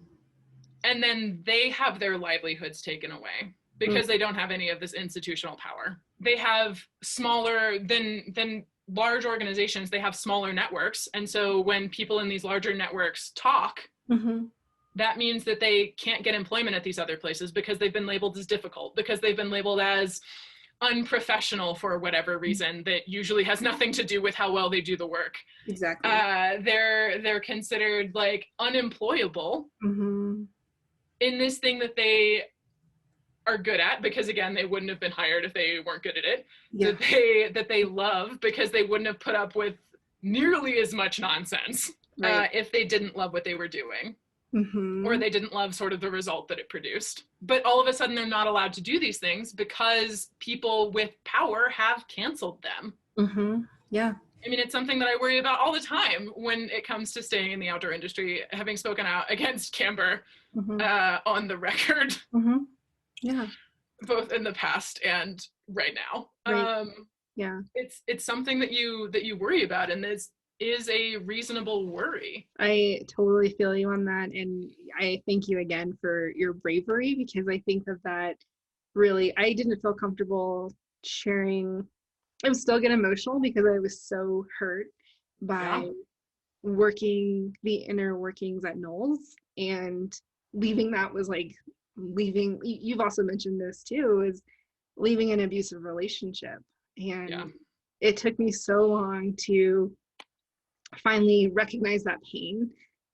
then they have their livelihoods taken away because they don't have any of this institutional power. They have smaller than large organizations, they have smaller networks. And so when people in these larger networks talk, that means that they can't get employment at these other places because they've been labeled as difficult, because they've been labeled as unprofessional for whatever reason that usually has nothing to do with how well they do the work. Exactly. They're considered like unemployable in this thing that they are good at, because again, they wouldn't have been hired if they weren't good at it. That they love, because they wouldn't have put up with nearly as much nonsense if they didn't love what they were doing, or they didn't love sort of the result that it produced. But all of a sudden, they're not allowed to do these things because people with power have canceled them. I mean, it's something that I worry about all the time when it comes to staying in the outdoor industry, having spoken out against Camber on the record. Both in the past and right now. It's something that you worry about, and this is a reasonable worry. I totally feel you on that, and I thank you again for your bravery, because I think that really, I didn't feel comfortable sharing. I'm still getting emotional because I was so hurt by working the inner workings at Knowles, and leaving that was like leaving. You've also mentioned this too, is leaving an abusive relationship, and it took me so long to finally recognize that pain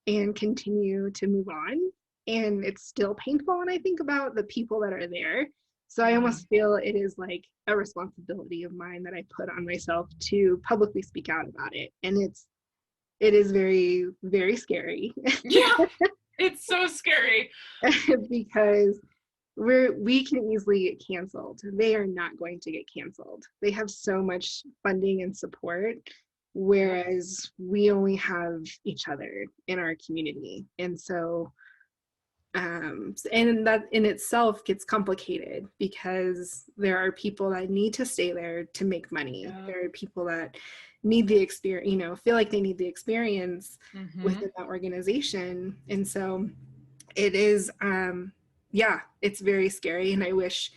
and continue to move on. And it's still painful when I think about the people that are there. So I almost feel it is like a responsibility of mine that I put on myself to publicly speak out about it. And it is very, very scary. It's so scary. Because we can easily get canceled. They are not going to get canceled. They have so much funding and support, whereas we only have each other in our community. And so and that in itself gets complicated because there are people that need to stay there to make money. Yeah. There are people that need the experience, feel like they need the experience within that organization. And so it is, it's very scary. And I wish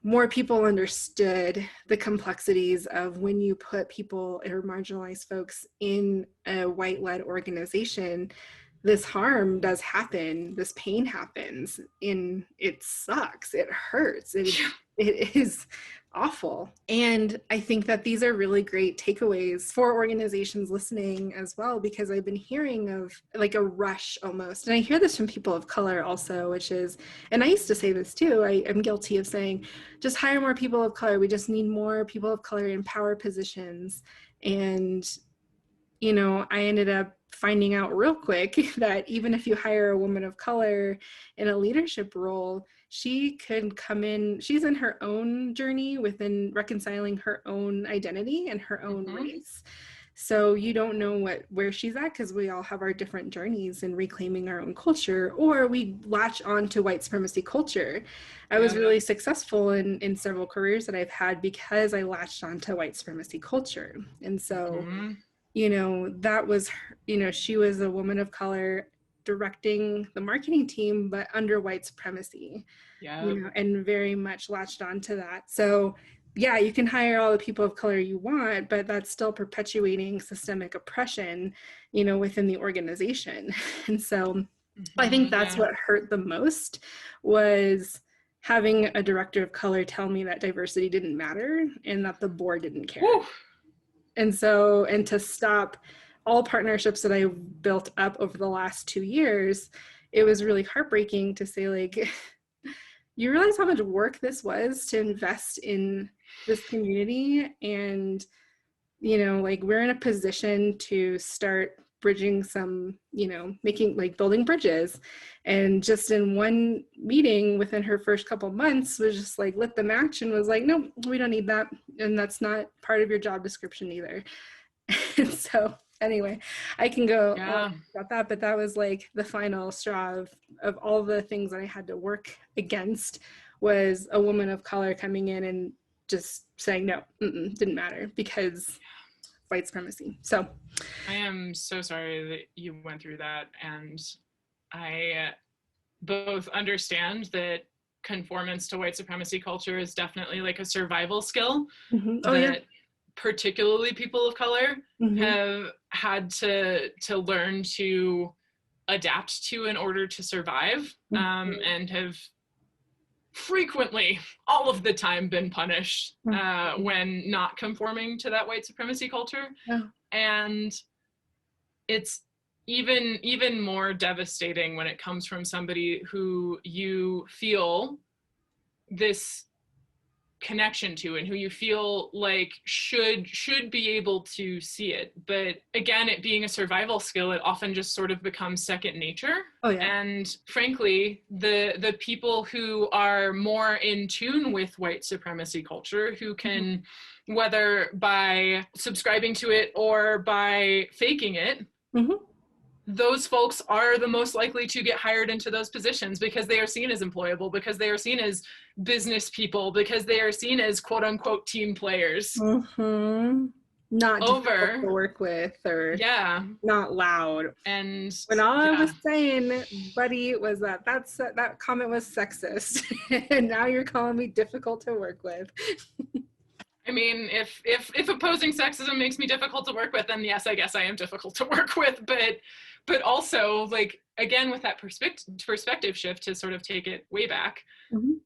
more people understood the complexities of when you put people or marginalized folks in a white-led organization. This harm does happen, this pain happens, and it sucks, it hurts, it is awful. And I think that these are really great takeaways for organizations listening as well, because I've been hearing of like a rush almost. And I hear this from people of color also, which is, and I used to say this too, I'm guilty of saying, just hire more people of color. We just need more people of color in power positions. And, I ended up finding out real quick that even if you hire a woman of color in a leadership role, she could come in, she's in her own journey within reconciling her own identity and her own race. So you don't know where she's at, because we all have our different journeys in reclaiming our own culture, or we latch on to white supremacy culture. I was really successful in several careers that I've had because I latched on to white supremacy culture. And so that was, she was a woman of color directing the marketing team, but under white supremacy, and very much latched on to that. So yeah, you can hire all the people of color you want, but that's still perpetuating systemic oppression, within the organization. And so I think that's what hurt the most, was having a director of color tell me that diversity didn't matter and that the board didn't care. Whew. And to stop all partnerships that I built up over the last 2 years, it was really heartbreaking to say, like, you realize how much work this was to invest in this community. And, we're in a position to start bridging some, building bridges. And just in one meeting within her first couple months was just like lit the match and was like, no, we don't need that. And that's not part of your job description either. And so anyway, I can go on about that, but that was like the final straw of all the things that I had to work against, was a woman of color coming in and just saying, no, didn't matter, because white supremacy. So I am so sorry that you went through that. And I both understand that conformance to white supremacy culture is definitely like a survival skill that particularly people of color have had to learn to adapt to in order to survive, and have frequently, all of the time, been punished when not conforming to that white supremacy culture. And it's even more devastating when it comes from somebody who you feel this connection to and who you feel like should be able to see it. But again, it being a survival skill, it often just sort of becomes second nature. And frankly, the people who are more in tune with white supremacy culture, who can, whether by subscribing to it or by faking it, those folks are the most likely to get hired into those positions, because they are seen as employable, because they are seen as business people, because they are seen as quote unquote team players. Not difficult to work with, or not loud. And when all I was saying, buddy, was that comment was sexist, and now you're calling me difficult to work with. I mean, if opposing sexism makes me difficult to work with, then yes, I guess I am difficult to work with. But also, like, again, with that perspective shift, to sort of take it way back,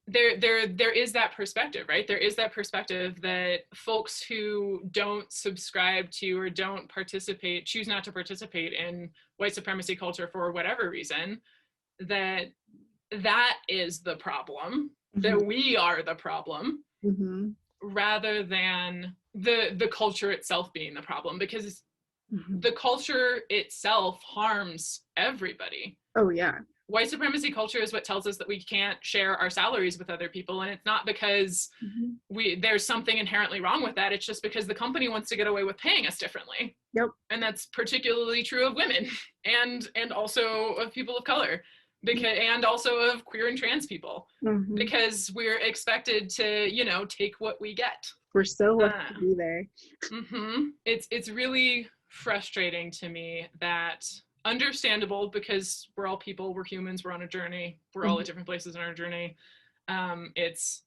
there is that perspective, right? There is that perspective that folks who don't subscribe to or don't choose not to participate in white supremacy culture for whatever reason, that is the problem, that we are the problem. Rather than the culture itself being the problem. Because the culture itself harms everybody. Oh yeah. White supremacy culture is what tells us that we can't share our salaries with other people. And it's not because there's something inherently wrong with that. It's just because the company wants to get away with paying us differently. Yep. And that's particularly true of women and also of people of color, and also of queer and trans people, because we're expected to, you know, take what we get. We're so lucky to be there. It's really frustrating to me that, understandable, because we're all people, we're humans, we're on a journey, we're all at different places in our journey. It's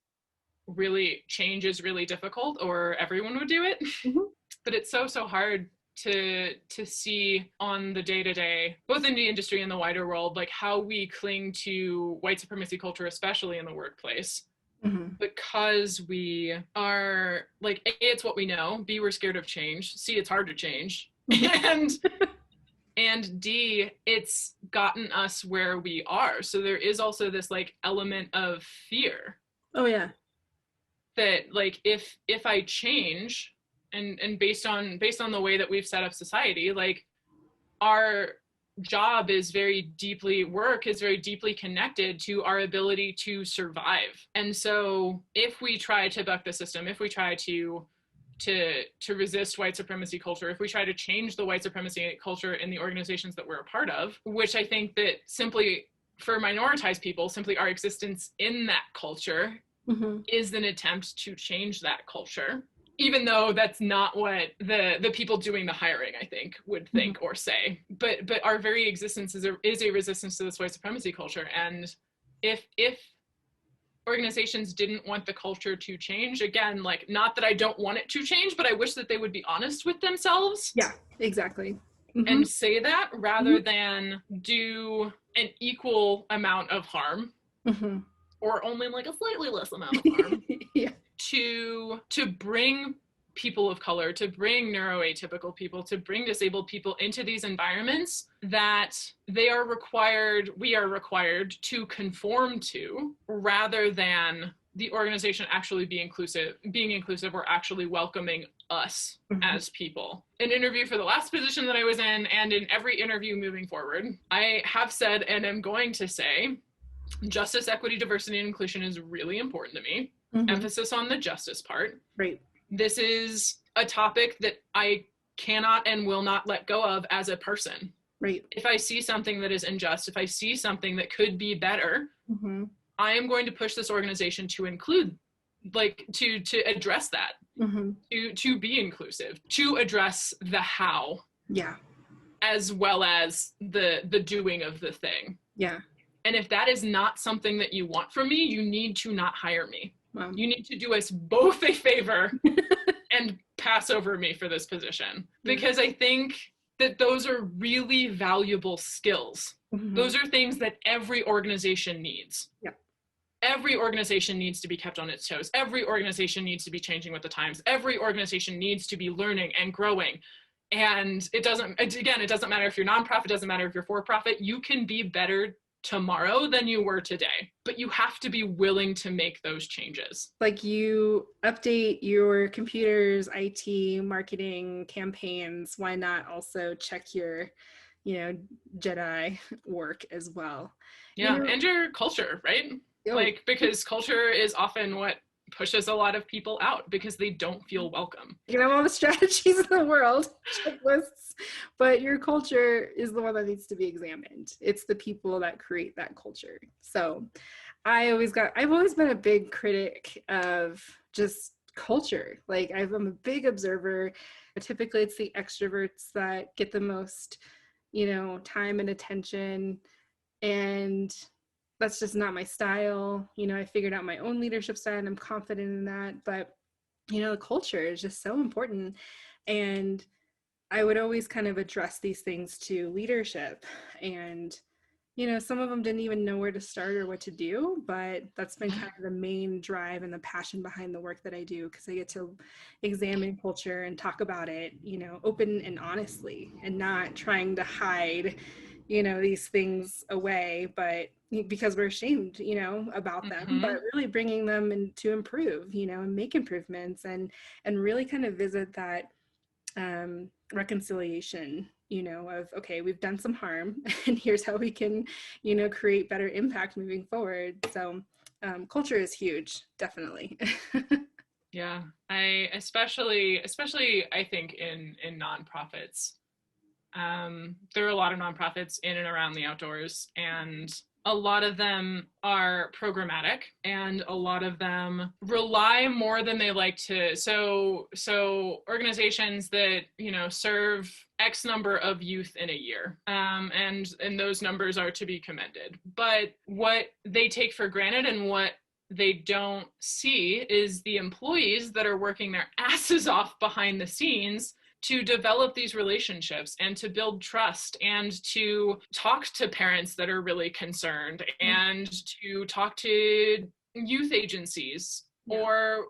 really, change is really difficult, or everyone would do it. But it's so hard to see on the day-to-day, both in the industry and the wider world, like how we cling to white supremacy culture, especially in the workplace, because we are like, A, it's what we know, B, we're scared of change, C, it's hard to change, and D, it's gotten us where we are. So there is also this like element of fear. Oh yeah. That like if I change, and based on the way that we've set up society, like our job is work is very deeply connected to our ability to survive. And so if we try to buck the system, if we try to resist white supremacy culture, if we try to change the white supremacy culture in the organizations that we're a part of, which I think that simply for minoritized people, simply our existence in that culture is an attempt to change that culture, even though that's not what the people doing the hiring, I think, would think or say. But our very existence is a resistance to this white supremacy culture. And if organizations didn't want the culture to change, again, like, not that I don't want it to change, but I wish that they would be honest with themselves. Yeah, exactly. And say that rather than do an equal amount of harm, or only like a slightly less amount of harm, to bring people of color, to bring neuroatypical people, to bring disabled people into these environments that we are required to conform to, rather than the organization actually being inclusive or actually welcoming us as people. An interview for the last position that I was in, and in every interview moving forward, I have said and am going to say, justice, equity, diversity, and inclusion is really important to me. Emphasis on the justice part. Right. This is a topic that I cannot and will not let go of as a person. Right. If I see something that is unjust, if I see something that could be better, I am going to push this organization to include, like, to address that, to be inclusive, to address the how. Yeah. As well as the doing of the thing. Yeah. And if that is not something that you want from me, you need to not hire me. Wow. You need to do us both a favor and pass over me for this position. Because I think that those are really valuable skills. Those are things that every organization needs. Yep. Every organization needs to be kept on its toes. Every organization needs to be changing with the times. Every organization needs to be learning and growing. And it doesn't matter if you're nonprofit, it doesn't matter if you're for-profit, you can be better tomorrow than you were today, but you have to be willing to make those changes. Like, you update your computers, IT, marketing campaigns, why not also check your, JEDI work as well? Yeah, and your culture, right? Like, because culture is often what pushes a lot of people out, because they don't feel welcome. You can have all the strategies in the world, checklists, but your culture is the one that needs to be examined. It's the people that create that culture. So I've always been a big critic of just culture. Like, I'm a big observer. Typically it's the extroverts that get the most, time and attention, and that's just not my style. I figured out my own leadership style and I'm confident in that. But, the culture is just so important. And I would always kind of address these things to leadership. And, some of them didn't even know where to start or what to do. But that's been kind of the main drive and the passion behind the work that I do, because I get to examine culture and talk about it, open and honestly, and not trying to hide these things away, but because we're ashamed, about them, but really bringing them in to improve, and make improvements, and really kind of visit that reconciliation, of, okay, we've done some harm and here's how we can, create better impact moving forward. So culture is huge, definitely. Yeah, I especially I think in nonprofits. There are a lot of nonprofits in and around the outdoors, and a lot of them are programmatic, and a lot of them rely more than they like to. So organizations that, serve X number of youth in a year, and those numbers are to be commended. But what they take for granted and what they don't see is the employees that are working their asses off behind the scenes to develop these relationships and to build trust and to talk to parents that are really concerned and to talk to youth agencies or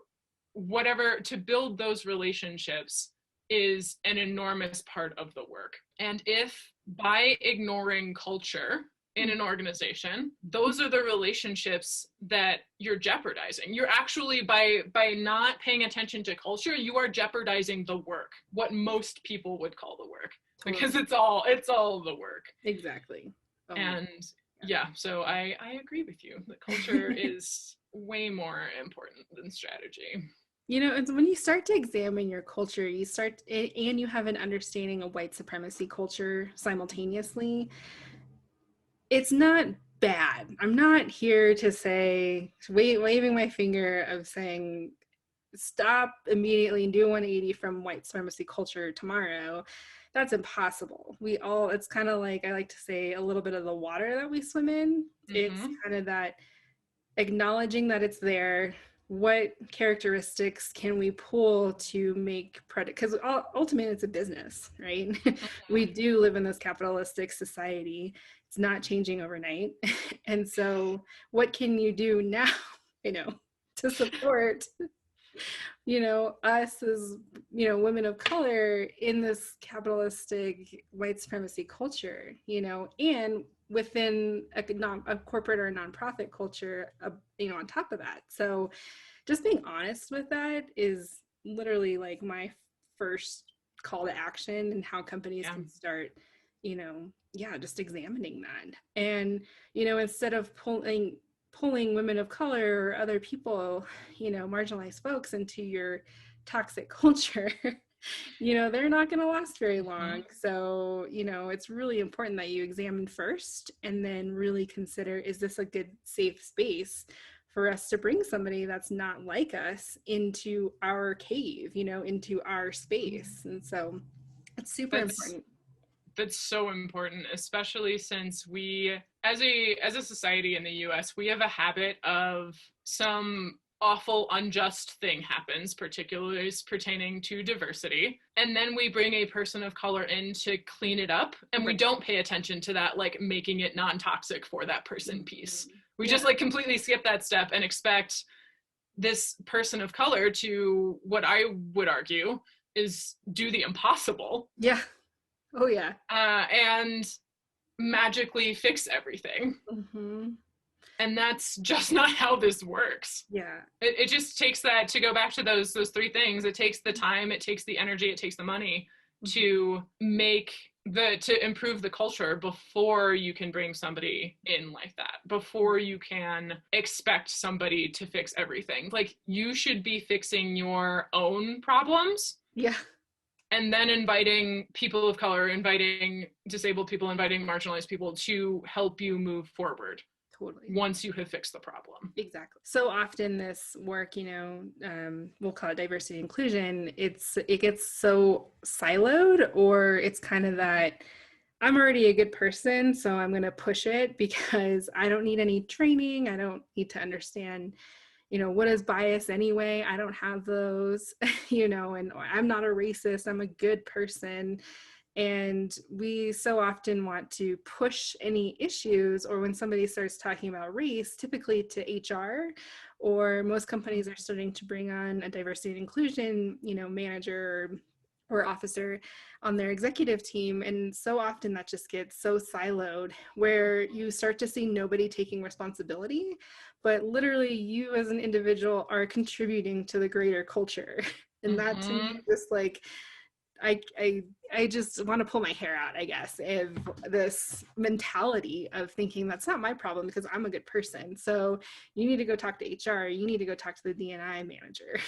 whatever. To build those relationships is an enormous part of the work. And if by ignoring culture in an organization, those are the relationships that you're jeopardizing. You're actually, by not paying attention to culture, you are jeopardizing the work, what most people would call the work, because it's all the work. Exactly. And so I agree with you. The culture is way more important than strategy. It's when you start to examine your culture, and you have an understanding of white supremacy culture simultaneously, it's not bad. I'm not here to say, waving my finger of saying, stop immediately and do 180 from white supremacy culture tomorrow. That's impossible. It's kind of like, I like to say, a little bit of the water that we swim in. It's kind of that acknowledging that it's there. What characteristics can we pull to make because ultimately it's a business, right? We do live in this capitalistic society. It's not changing overnight. And so what can you do now, to support, us as, women of color in this capitalistic white supremacy culture, and within a corporate or a nonprofit culture, on top of that. So just being honest with that is literally like my first call to action, and how companies can start, just examining that. And, instead of pulling women of color or other people, marginalized folks into your toxic culture, they're not going to last very long. So, it's really important that you examine first and then really consider, is this a good, safe space for us to bring somebody that's not like us into our cave, into our space? And so it's super important. That's so important, especially since we, as a society in the US, we have a habit of some awful, unjust thing happens, particularly pertaining to diversity. And then we bring a person of color in to clean it up. And we don't pay attention to that, like making it non-toxic for that person piece. We just like completely skip that step and expect this person of color to, what I would argue, is do the impossible. Yeah. Oh yeah. And magically fix everything. And that's just not how this works. Yeah. It just takes that, to go back to those three things. It takes the time, it takes the energy, it takes the money to improve the culture before you can bring somebody in like that, before you can expect somebody to fix everything. Like, you should be fixing your own problems. Yeah. And then inviting people of color, inviting disabled people, inviting marginalized people to help you move forward. Totally. Once you have fixed the problem. Exactly. So often this work, we'll call it diversity inclusion, it gets so siloed, or it's kind of that, I'm already a good person, so I'm going to push it because I don't need any training. I don't need to understand, what is bias anyway? I don't have those, and I'm not a racist. I'm a good person. And we so often want to push any issues, or when somebody starts talking about race, typically to HR, or most companies are starting to bring on a diversity and inclusion, manager or officer on their executive team. And so often that just gets so siloed, where you start to see nobody taking responsibility, but literally you as an individual are contributing to the greater culture. And that to me, just like, I just want to pull my hair out, I guess, of this mentality of thinking that's not my problem because I'm a good person. So you need to go talk to HR. You need to go talk to the D&I manager.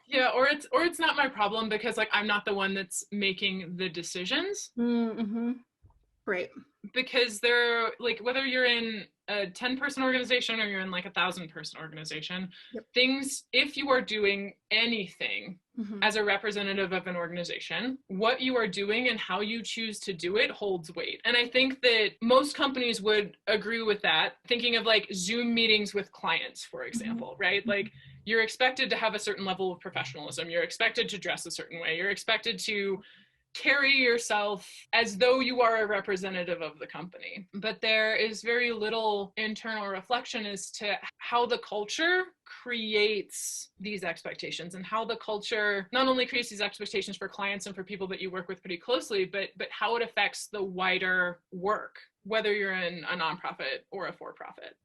Yeah, or it's not my problem because like I'm not the one that's making the decisions. Mm-hmm. Right. Because they're like, whether you're in a 10-person organization or you're in like 1,000-person organization, yep. things, if you are doing anything as a representative of an organization, what you are doing and how you choose to do it holds weight. And I think that most companies would agree with that, thinking of like Zoom meetings with clients, for example, right? Like you're expected to have a certain level of professionalism. You're expected to dress a certain way. You're expected to carry yourself as though you are a representative of the company. But there is very little internal reflection as to how the culture creates these expectations and how the culture not only creates these expectations for clients and for people that you work with pretty closely, but how it affects the wider work, whether you're in a nonprofit or a for-profit.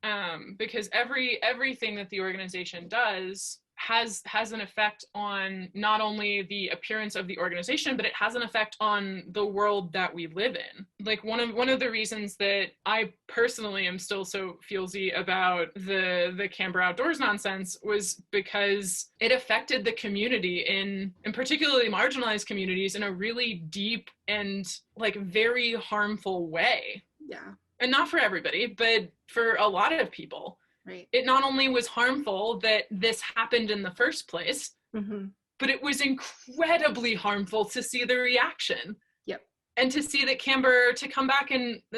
Because everything that the organization does has an effect on not only the appearance of the organization, but it has an effect on the world that we live in. Like one of the reasons that I personally am still so feelsy about the Canberra Outdoors nonsense was because it affected the community in particularly marginalized communities in a really deep and like very harmful way. Yeah. And not for everybody, but for a lot of people. Right. It not only was harmful that this happened in the first place, but it was incredibly harmful to see the reaction. Yep. And to see that Canberra, to come back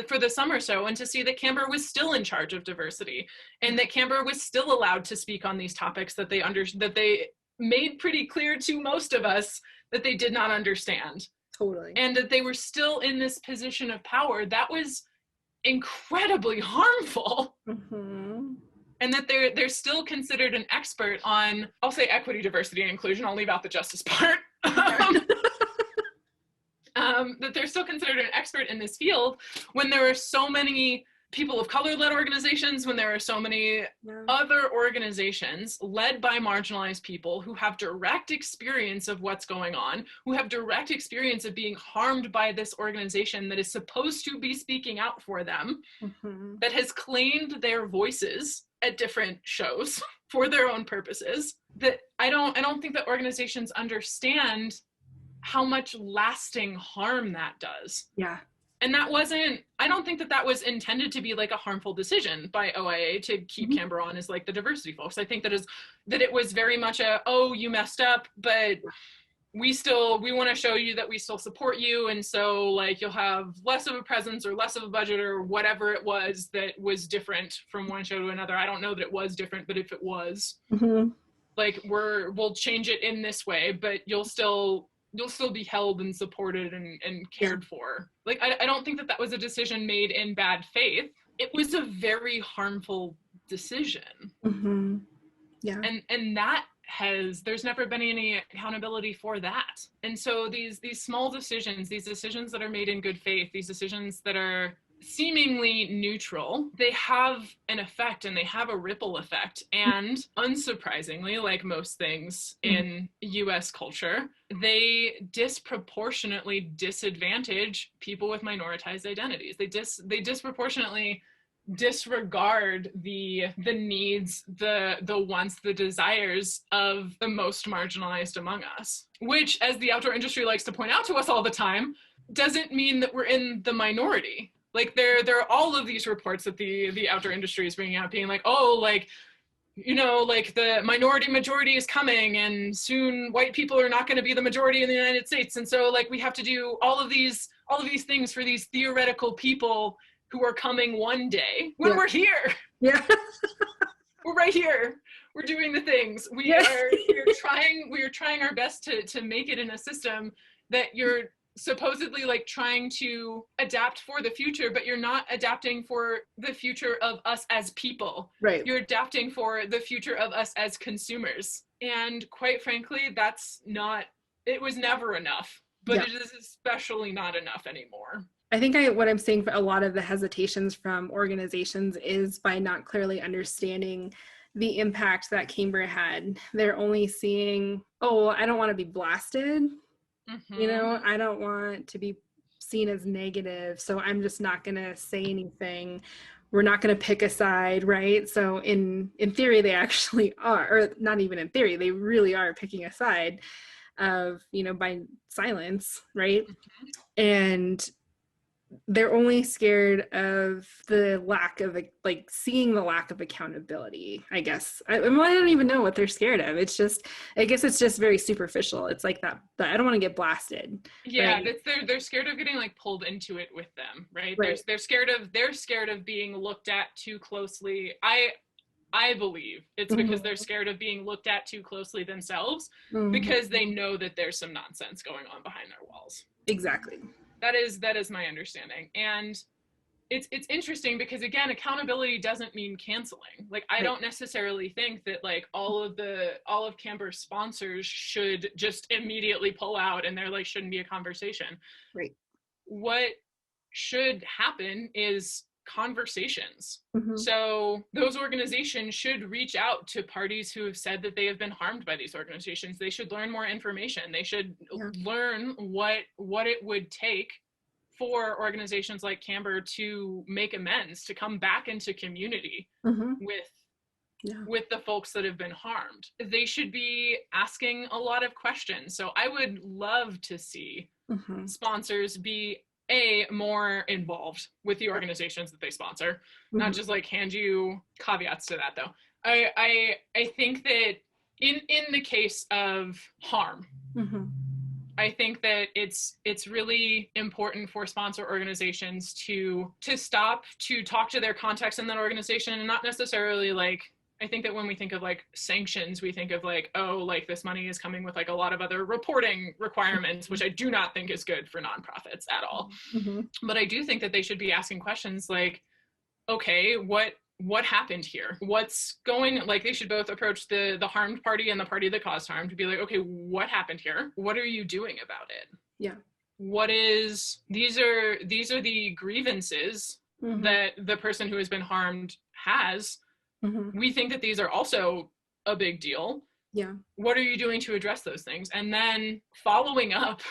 for the summer show and to see that Canberra was still in charge of diversity and that Canberra was still allowed to speak on these topics that they made pretty clear to most of us that they did not understand. Totally. And that they were still in this position of power. That was incredibly harmful. And that they're still considered an expert on, I'll say equity, diversity, and inclusion. I'll leave out the justice part. That they're still considered an expert in this field when there are so many people of color-led organizations, when there are so many other organizations led by marginalized people who have direct experience of what's going on, who have direct experience of being harmed by this organization that is supposed to be speaking out for them, that has claimed their voices at different shows for their own purposes. That I don't think that organizations understand how much lasting harm that does. Yeah. And I don't think that was intended to be like a harmful decision by OIA to keep Canberra on as like the diversity folks. I think that it was very much you messed up, but we want to show you that we still support you. And so like you'll have less of a presence or less of a budget or whatever it was that was different from one show to another. I don't know that it was different, but if it was, like we'll change it in this way, but you'll still be held and supported and cared for. Like, I don't think that was a decision made in bad faith. It was a very harmful decision. Yeah. And there's never been any accountability for that. And so these small decisions, these decisions that are made in good faith, these decisions that are seemingly neutral, they have an effect and they have a ripple effect. And unsurprisingly, like most things in US culture, they disproportionately disadvantage people with minoritized identities. They disproportionately disregard the needs, the wants, the desires of the most marginalized among us, which, as the outdoor industry likes to point out to us all the time, doesn't mean that we're in the minority. Like there are all of these reports that the outdoor industry is bringing out, being like, oh, like, you know, like the minority majority is coming and soon white people are not going to be the majority in the United States. And so like we have to do all of these things for these theoretical people who are coming one day when we're here. Yeah. We're right here. We're doing the things. We're trying our best to make it in a system that you're supposedly like trying to adapt for the future, but you're not adapting for the future of us as people. Right. You're adapting for the future of us as consumers. And quite frankly, it was never enough, but it is especially not enough anymore. I think what I'm seeing for a lot of the hesitations from organizations is by not clearly understanding the impact that Canberra had. They're only seeing, I don't want to be blasted, You know, I don't want to be seen as negative, so I'm just not going to say anything. We're not going to pick a side, right? So in theory, they actually are, or not even in theory, they really are picking a side of, you know, by silence, right? And they're only scared of the lack of, like, seeing the lack of accountability, I guess. I don't even know what they're scared of. It's just, I guess it's just very superficial. It's like that I don't want to get blasted. Yeah, right? they're scared of getting like pulled into it with them, right? Right. They're scared of being looked at too closely. I believe it's because they're scared of being looked at too closely themselves, because they know that there's some nonsense going on behind their walls. Exactly. That is my understanding. And it's interesting because, again, accountability doesn't mean canceling. Like, I don't necessarily think that like all of Camber's sponsors should just immediately pull out and there like shouldn't be a conversation. Right. What should happen is conversations. So those organizations should reach out to parties who have said that they have been harmed by these organizations. They should learn more information. They should learn what it would take for organizations like Camber to make amends, to come back into community with the folks that have been harmed. They should be asking a lot of questions. So I would love to see sponsors be more involved with the organizations that they sponsor, not just like hand you caveats to that though. I think that in the case of harm, I think that it's really important for sponsor organizations to stop, to talk to their contacts in that organization, and not necessarily like, I think that when we think of like sanctions, we think of like, oh, like this money is coming with like a lot of other reporting requirements, which I do not think is good for nonprofits at all. But I do think that they should be asking questions like, okay, what happened here? What's going, like they should both approach the harmed party and the party that caused harm to be like, okay, what happened here? What are you doing about it? Yeah. What is, these are the grievances that the person who has been harmed has. We think that these are also a big deal. Yeah. What are you doing to address those things? And then following up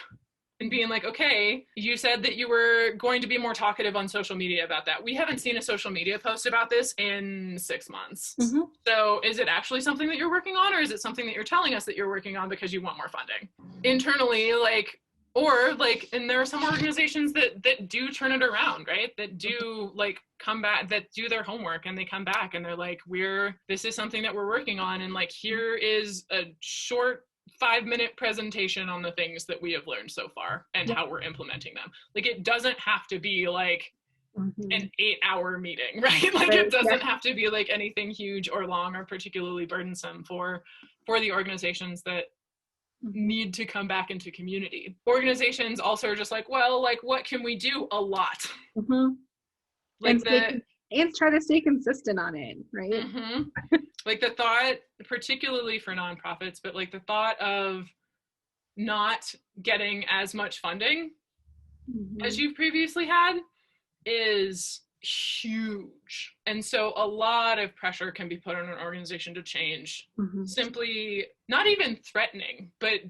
and being like, okay, you said that you were going to be more talkative on social media about that. We haven't seen a social media post about this in 6 months. So is it actually something that you're working on, or is it something that you're telling us that you're working on because you want more funding? Internally, like, or like, and there are some organizations that do turn it around, right? That do like come back, that do their homework, and they come back and they're like, this is something that we're working on. And like, here is a short 5-minute presentation on the things that we have learned so far and how we're implementing them. Like, it doesn't have to be like an 8-hour meeting, right? Like it doesn't have to be like anything huge or long or particularly burdensome for the organizations that need to come back into community. Organizations also are just like, well, like, what can we do? A lot. Like and try to stay consistent on it, right? Like the thought, particularly for nonprofits, but like the thought of not getting as much funding as you've previously had is huge. And so a lot of pressure can be put on an organization to change, simply not even threatening, but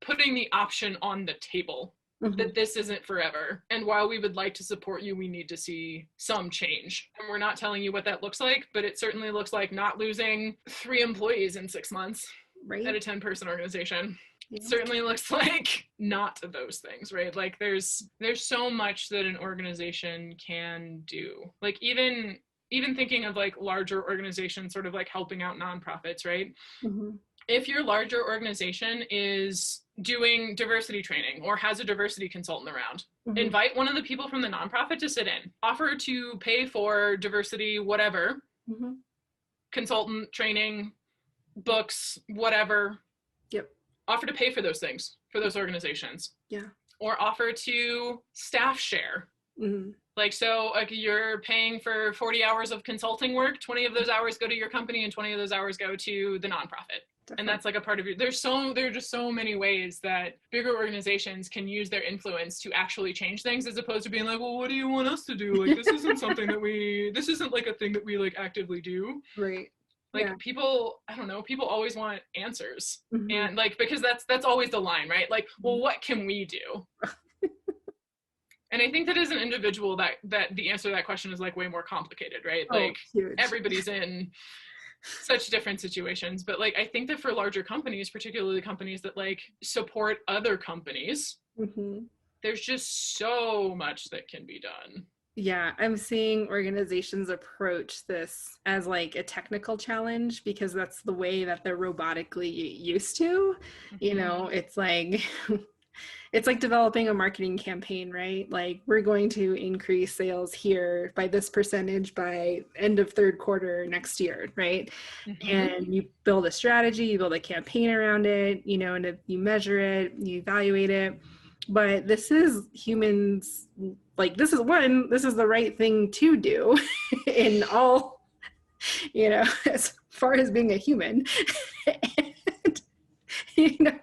putting the option on the table that this isn't forever. And while we would like to support you, we need to see some change. And we're not telling you what that looks like, but it certainly looks like not losing 3 employees in 6 months at a 10-person organization. It certainly looks like not those things, right? Like there's so much that an organization can do. Like even thinking of like larger organizations sort of like helping out nonprofits, right? If your larger organization is doing diversity training or has a diversity consultant around, invite one of the people from the nonprofit to sit in, offer to pay for diversity, whatever, consultant training, books, whatever. Offer to pay for those things for those organizations. Or offer to staff share. Like, so like you're paying for 40 hours of consulting work, 20 of those hours go to your company and 20 of those hours go to the nonprofit. And that's like a part of your, there are just so many ways that bigger organizations can use their influence to actually change things, as opposed to being like, well, what do you want us to do? Like, this isn't something that this isn't like a thing that we like actively do. Right. Like Yeah. people, I don't know, people always want answers. Mhm. And like, because that's always the line, right? Like, well, what can we do? And I think that as an individual, that the answer to that question is like way more complicated, right? Oh, Like huge. everybody's in such different situations. But like, I think that for larger companies, particularly companies that like support other companies, Mhm. there's just so much that can be done. Yeah, I'm seeing organizations approach this as like a technical challenge because that's the way that they're robotically used to. You know, it's like it's like developing a marketing campaign, right? Like we're going to increase sales here by this percentage by end of third quarter next year, right? And you build a strategy, you build a campaign around it, you know, and you measure it, you evaluate it. But this is humans, like this is the right thing to do in all, you know, as far as being a human. And, you know,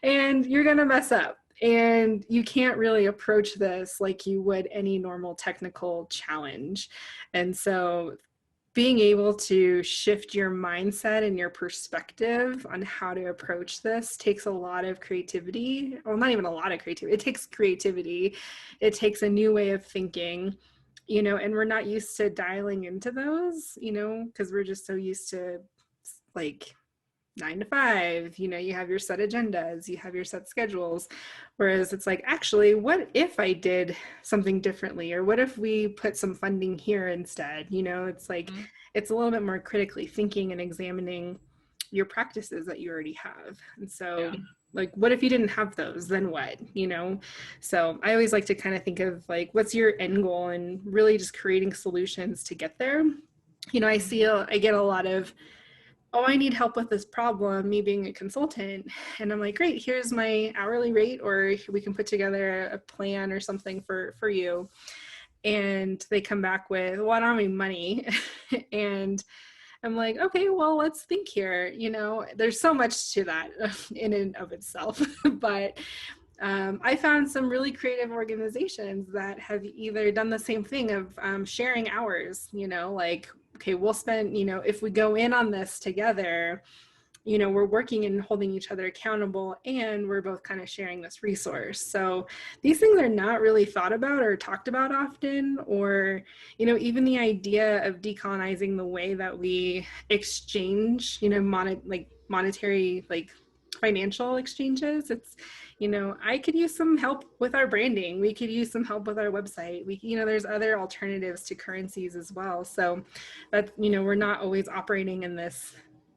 and you're gonna mess up. And you can't really approach this like you would any normal technical challenge. And so being able to shift your mindset and your perspective on how to approach this takes a lot of creativity. Well, not even a lot of creativity. It takes creativity. It takes a new way of thinking, you know, and we're not used to dialing into those, you know, because we're just so used to like 9 to 5, you know, you have your set agendas, you have your set schedules. Whereas it's like, actually, what if I did something differently? Or what if we put some funding here instead? You know, it's like, it's a little bit more critically thinking and examining your practices that you already have. And so, like, what if you didn't have those? Then what? You know? So I always like to kind of think of like, what's your end goal and really just creating solutions to get there. You know, I get a lot of, oh, I need help with this problem, me being a consultant. And I'm like, great, here's my hourly rate, or we can put together a plan or something for you. And they come back with, well, I don't have any money. And I'm like, okay, well, let's think here. You know, there's so much to that in and of itself. But I found some really creative organizations that have either done the same thing of sharing hours, you know, like, okay, we'll spend, you know, if we go in on this together, you know, we're working and holding each other accountable, and we're both kind of sharing this resource. So these things are not really thought about or talked about often, or, you know, even the idea of decolonizing the way that we exchange, you know, monetary, like financial exchanges. It's, you know, I could use some help with our branding. We could use some help with our website. We, you know, there's other alternatives to currencies as well. So that, you know, we're not always operating in this,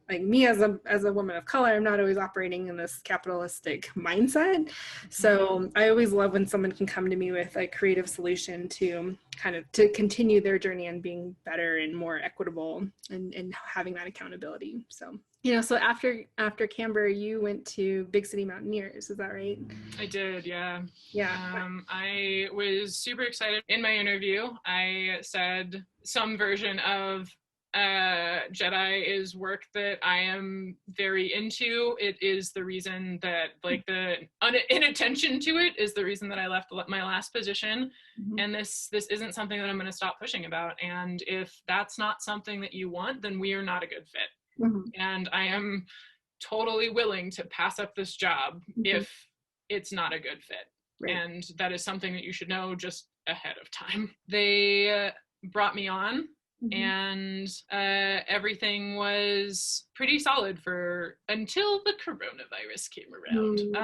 like me as a woman of color, I'm not always operating in this capitalistic mindset. So I always love when someone can come to me with a creative solution to kind of to continue their journey and being better and more equitable and having that accountability. So, you know, so after Camber, you went to Big City Mountaineers, is that right? I did, yeah. Yeah. I was super excited. In my interview, I said some version of JEDI is work that I am very into. It is the reason that, like, the inattention to it is the reason that I left my last position. And this isn't something that I'm going to stop pushing about. And if that's not something that you want, then we are not a good fit. And I am totally willing to pass up this job if it's not a good fit. Right. And that is something that you should know just ahead of time. They brought me on. And everything was pretty solid until the coronavirus came around.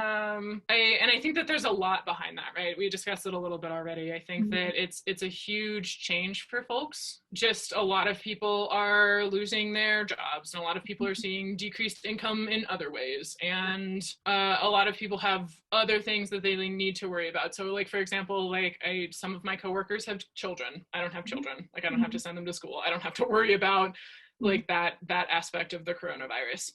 I think that there's a lot behind that, right? We discussed it a little bit already. I think that it's a huge change for folks. Just a lot of people are losing their jobs, and a lot of people are seeing decreased income in other ways, and a lot of people have other things that they need to worry about. So, like, for example, like some of my coworkers have children. I don't have children. Like, I don't have to send them to school. I don't have to worry about like that aspect of the coronavirus.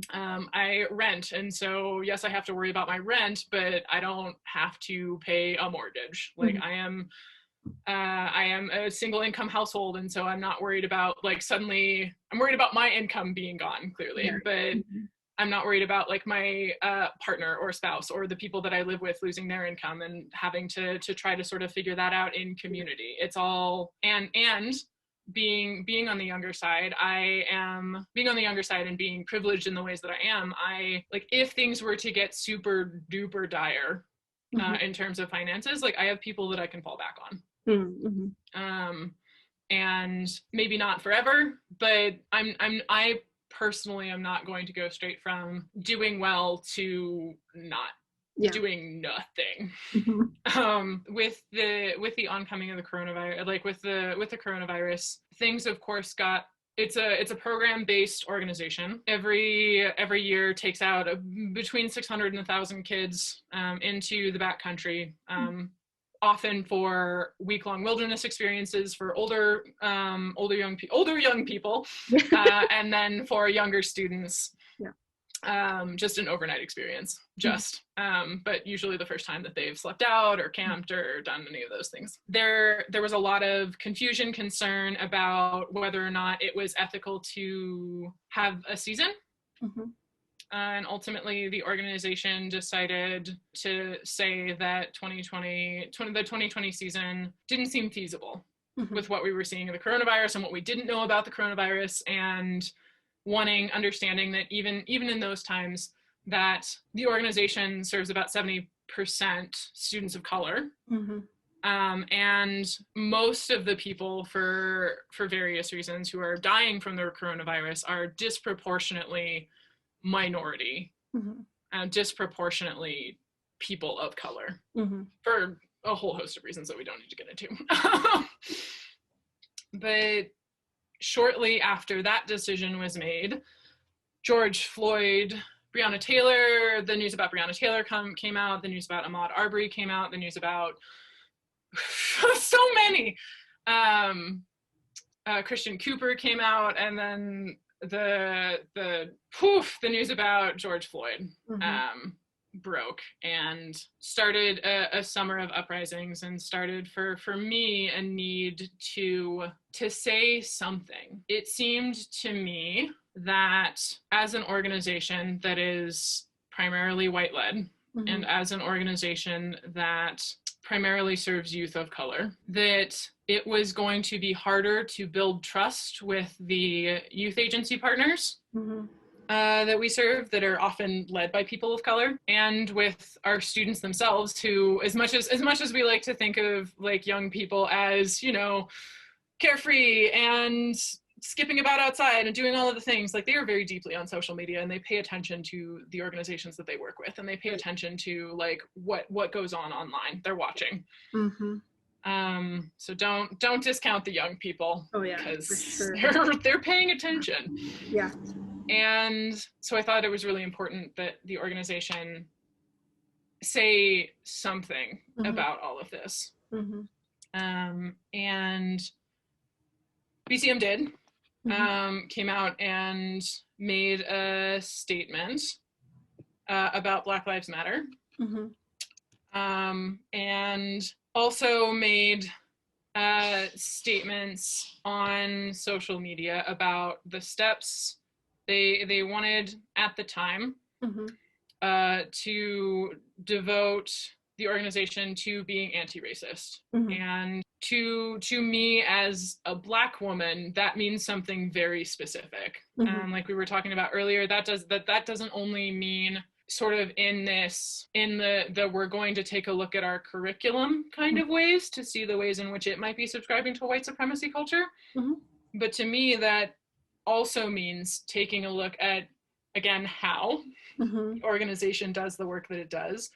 I rent, and so yes, I have to worry about my rent, but I don't have to pay a mortgage. Like, I am a single income household, and so I'm not worried about, like, suddenly I'm worried about my income being gone, clearly, but I'm not worried about, like, my partner or spouse or the people that I live with losing their income and having to try to sort of figure that out in community. It's all, and being on the younger side, being on the younger side and being privileged in the ways that I am, like, if things were to get super duper dire in terms of finances, like, I have people that I can fall back on. And maybe not forever, but I personally am not going to go straight from doing well to not doing nothing. With the oncoming of the coronavirus, like with the coronavirus, things of course it's a program-based organization. Every year takes out between 600 and 1,000 kids into the backcountry, often for week-long wilderness experiences for older young people, and then for younger students, just an overnight experience, but usually the first time that they've slept out or camped or done any of those things. There was a lot of confusion, concern about whether or not it was ethical to have a season. And ultimately, the organization decided to say that the 2020 season didn't seem feasible with what we were seeing in the coronavirus and what we didn't know about the coronavirus, and understanding that even in those times, that the organization serves about 70% students of color. And most of the people, for various reasons, who are dying from the coronavirus are disproportionately minority, disproportionately people of color, for a whole host of reasons that we don't need to get into. But shortly after that decision was made, George Floyd, Breonna Taylor, the news about Breonna Taylor came out, the news about Ahmaud Arbery came out, the news about so many, Christian Cooper came out, and then the news about George Floyd broke and started a summer of uprisings, and started for me a need to say something. It seemed to me that as an organization that is primarily white-led, and as an organization that primarily serves youth of color, that it was going to be harder to build trust with the youth agency partners that we serve, that are often led by people of color, and with our students themselves, who, as much as we like to think of like young people as, you know, carefree and skipping about outside and doing all of the things, like, they are very deeply on social media, and they pay attention to the organizations that they work with, and they pay attention to like what goes on online. They're watching. So don't discount the young people. Oh yeah, because they're paying attention. Yeah. And so I thought it was really important that the organization say something about all of this. And BCM did. Came out and made a statement about Black Lives Matter, and also made statements on social media about the steps they wanted at the time to devote the organization to being anti-racist. And to me, as a Black woman, that means something very specific. Like we were talking about earlier, that doesn't only mean sort of in the we're going to take a look at our curriculum kind of ways to see the ways in which it might be subscribing to white supremacy culture. But to me, that also means taking a look at, again, how the organization does the work that it does,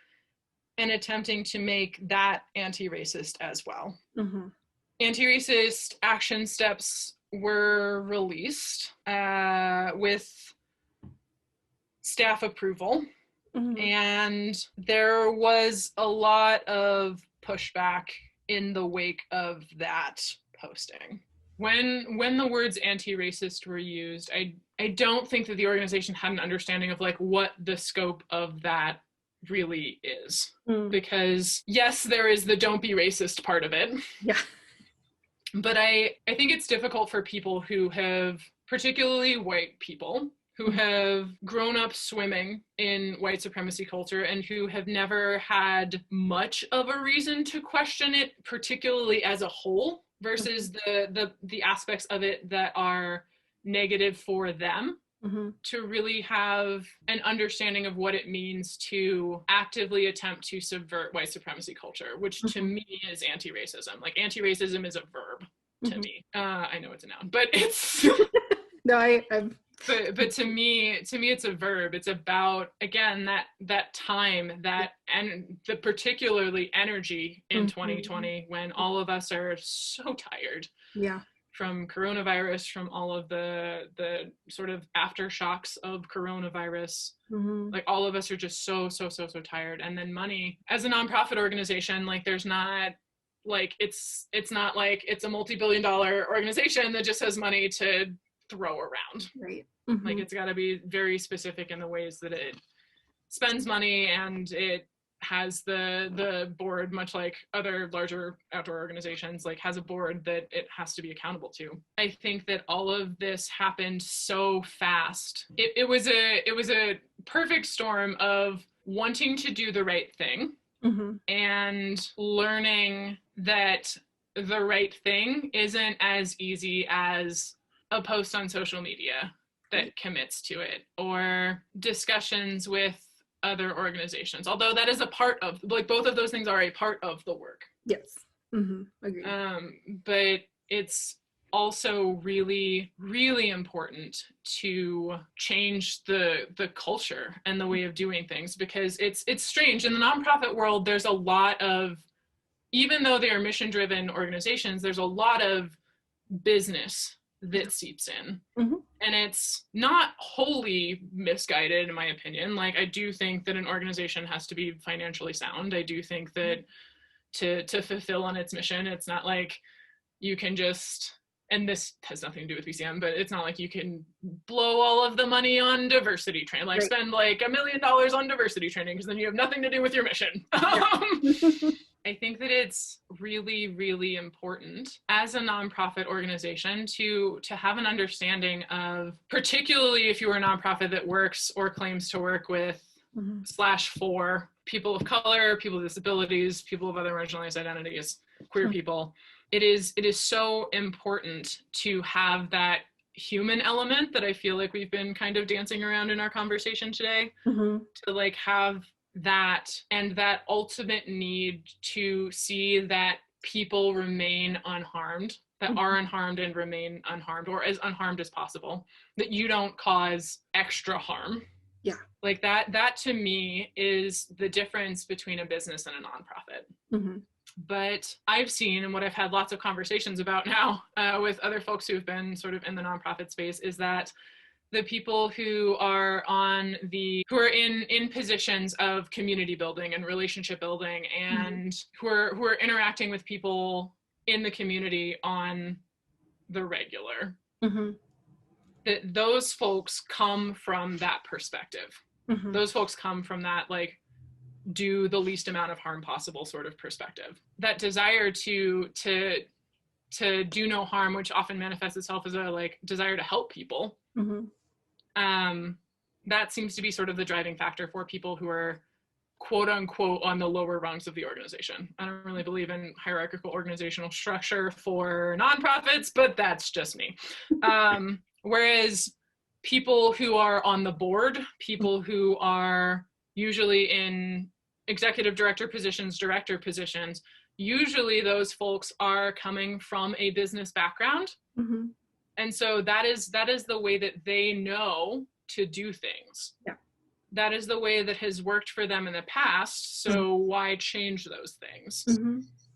and attempting to make that anti-racist as well. Anti-racist action steps were released with staff approval, and there was a lot of pushback in the wake of that posting. When the words anti-racist were used, I don't think that the organization had an understanding of like what the scope of that really is. Because yes, there is the don't be racist part of it. Yeah. But I think it's difficult for people who have, particularly white people, who have grown up swimming in white supremacy culture and who have never had much of a reason to question it, particularly as a whole, versus the aspects of it that are negative for them, to really have an understanding of what it means to actively attempt to subvert white supremacy culture, which to me is anti-racism. Like, anti-racism is a verb to me. I know it's a noun, but it's no, I'm but to me it's a verb. It's about, again, that time, that and the particularly energy in 2020, when all of us are so tired. Yeah. From coronavirus, from all of the sort of aftershocks of coronavirus. Like, all of us are just so tired. And then money, as a nonprofit organization, like, there's not, like, it's not like it's a multi-billion-dollar organization that just has money to throw around. Right. Like, it's got to be very specific in the ways that it spends money, and it has the board, much like other larger outdoor organizations, like, has a board that it has to be accountable to. I think that all of this happened so fast. It was a perfect storm of wanting to do the right thing and learning that the right thing isn't as easy as a post on social media that commits to it, or discussions with other organizations, although that is a part of, like, both of those things are a part of the work. Yes. Agreed. But it's also really, really important to change the culture and the way of doing things, because it's strange. In the nonprofit world, there's a lot of, even though they are mission-driven organizations, there's a lot of business that seeps in. And it's not wholly misguided, in my opinion. Like, I do think that an organization has to be financially sound. I do think that to fulfill on its mission, it's not like you can just, and this has nothing to do with BCM, but it's not like you can blow all of the money on diversity training, like spend like $1 million on diversity training, because then you have nothing to do with your mission. I think that it's really, really important as a nonprofit organization to have an understanding of, particularly if you are a nonprofit that works or claims to work with /for people of color, people with disabilities, people of other marginalized identities, queer people. It is so important to have that human element that I feel like we've been kind of dancing around in our conversation today, to like have that, and that ultimate need to see that people remain unharmed, that are unharmed and remain unharmed, or as unharmed as possible, that you don't cause extra harm. Yeah. Like that to me is the difference between a business and a nonprofit. But I've seen, and what I've had lots of conversations about now with other folks who've been sort of in the nonprofit space, is that the people who are in positions of community building and relationship building, and who are interacting with people in the community on the regular, that those folks come from that perspective. Those folks come from that, like, do the least amount of harm possible sort of perspective. That desire to do no harm, which often manifests itself as a like desire to help people. That seems to be sort of the driving factor for people who are quote unquote on the lower rungs of the organization. I don't really believe in hierarchical organizational structure for nonprofits, but that's just me. Whereas people who are on the board, people who are usually in executive director positions, director positions, usually those folks are coming from a business background. And so that is the way that they know to do things. Yeah. That is the way that has worked for them in the past. So why change those things?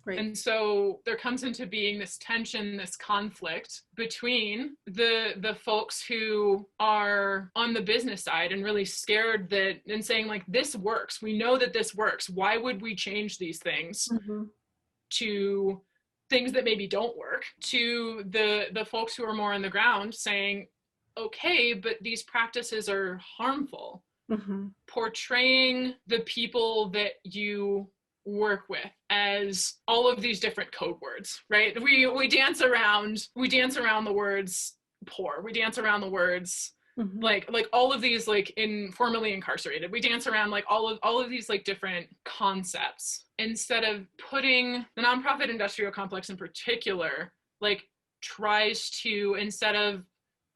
Right. And so there comes into being this tension, this conflict between the folks who are on the business side and really scared that, and saying like, this works. We know that this works. Why would we change these things to things that maybe don't work, to the folks who are more on the ground saying, okay, but these practices are harmful. Portraying the people that you work with as all of these different code words, right? We dance around the words poor. We dance around the words like all of these, like in formerly incarcerated. We dance around like all of these like different concepts, instead of putting the nonprofit industrial complex in particular like tries to, instead of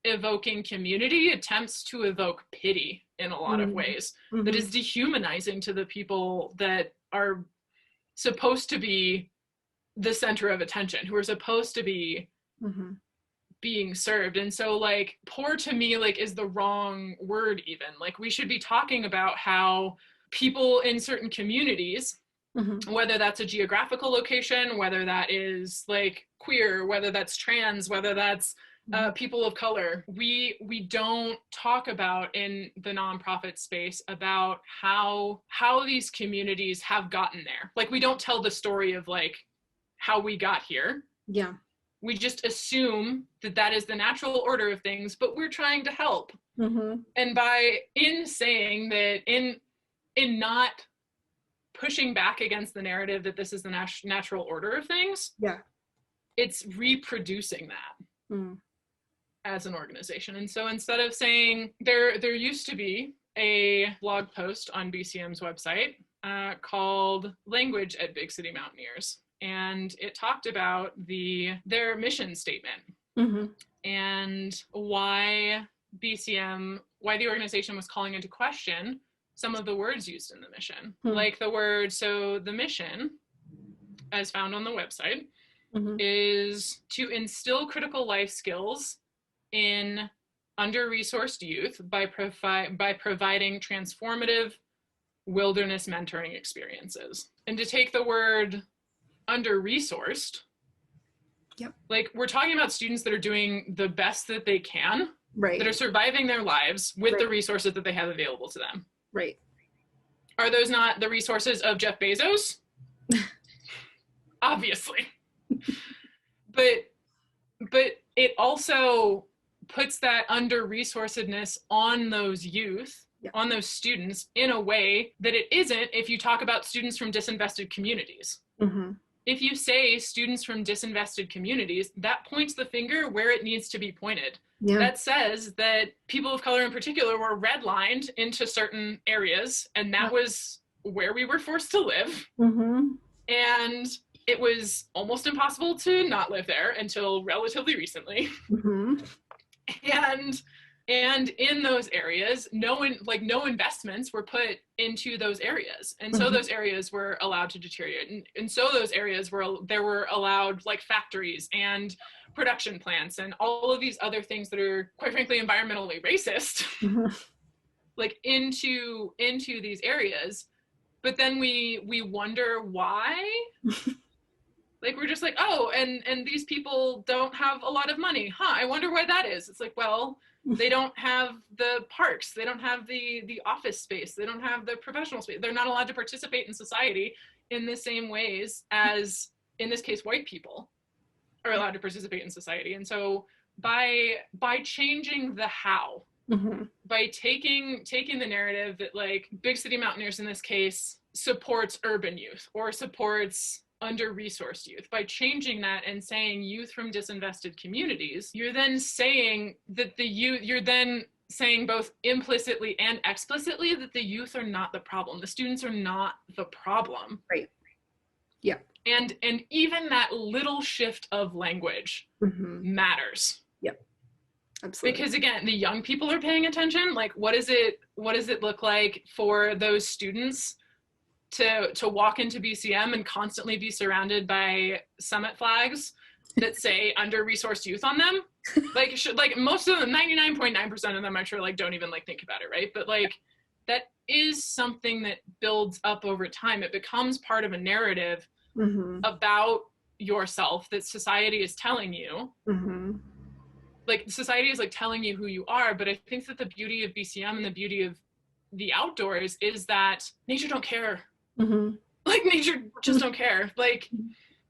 evoking community, attempts to evoke pity in a lot of ways, that is dehumanizing to the people that are supposed to be the center of attention, who are supposed to be being served. And so like poor to me like is the wrong word even. Like we should be talking about how people in certain communities, whether that's a geographical location, whether that is like queer, whether that's trans, whether that's people of color, we don't talk about in the nonprofit space about how these communities have gotten there. Like we don't tell the story of like how we got here. Yeah. We just assume that that is the natural order of things, but we're trying to help. And in saying that, in not pushing back against the narrative that this is the natural order of things, it's reproducing that as an organization. And so instead of saying, there used to be a blog post on BCM's website called Language at Big City Mountaineers. And it talked about their mission statement and why the organization was calling into question some of the words used in the mission. Like the mission, as found on the website, is to instill critical life skills in under-resourced youth by providing transformative wilderness mentoring experiences. And to take the word under-resourced, like we're talking about students that are doing the best that they can, that are surviving their lives with the resources that they have available to them. Are those not the resources of Jeff Bezos? Obviously. But it also puts that under-resourcedness on those youth, on those students, in a way that it isn't if you talk about students from disinvested communities. If you say students from disinvested communities, that points the finger where it needs to be pointed. That says that people of color in particular were redlined into certain areas, and that was where we were forced to live. And it was almost impossible to not live there until relatively recently. And in those areas, no investments were put into those areas. And so those areas were allowed to deteriorate. And so those areas were allowed like factories and production plants and all of these other things that are quite frankly environmentally racist, like into these areas. But then we wonder why. Like we're just like, oh, and these people don't have a lot of money. I wonder why that is. It's like, well, they don't have the parks. They don't have the office space. They don't have the professional space. They're not allowed to participate in society in the same ways as, in this case, white people are allowed to participate in society. And so by changing the how, by taking the narrative that like Big City Mountaineers in this case supports urban youth or supports under-resourced youth, by changing that and saying youth from disinvested communities, you're then saying that you're then saying both implicitly and explicitly that the youth are not the problem. The students are not the problem. And even that little shift of language matters. Absolutely. Because again, the young people are paying attention. Like, what does it look like for those students to walk into BCM and constantly be surrounded by summit flags that say under-resourced youth on them? Like most of them, 99.9% of them, I'm sure, like don't even like think about it, right? But like that is something that builds up over time. It becomes part of a narrative about yourself that society is telling you. Like society is like telling you who you are. But I think that the beauty of BCM and the beauty of the outdoors is that nature don't care. Like nature just don't care. Like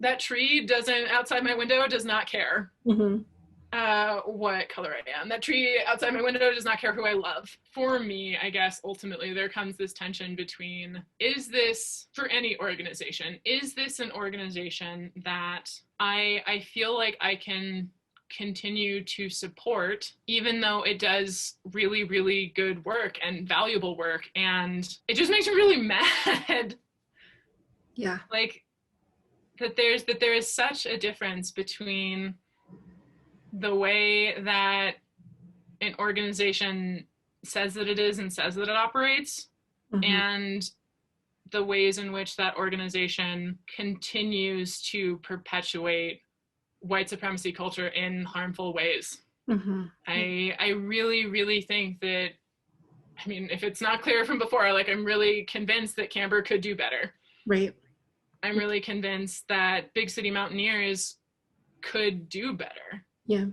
that tree outside my window does not care what color I am. That tree outside my window does not care who I love. For me, I guess ultimately there comes this tension between, is this, for any organization, is this an organization that I feel like I can continue to support, even though it does really, really good work and valuable work, and it just makes me really mad. Like that there is such a difference between the way that an organization says that it is and says that it operates, and the ways in which that organization continues to perpetuate white supremacy culture in harmful ways. I really, really think that, I mean, if it's not clear from before, like, I'm really convinced that Camber could do better. Right. I'm really convinced that Big City Mountaineers could do better. Yeah.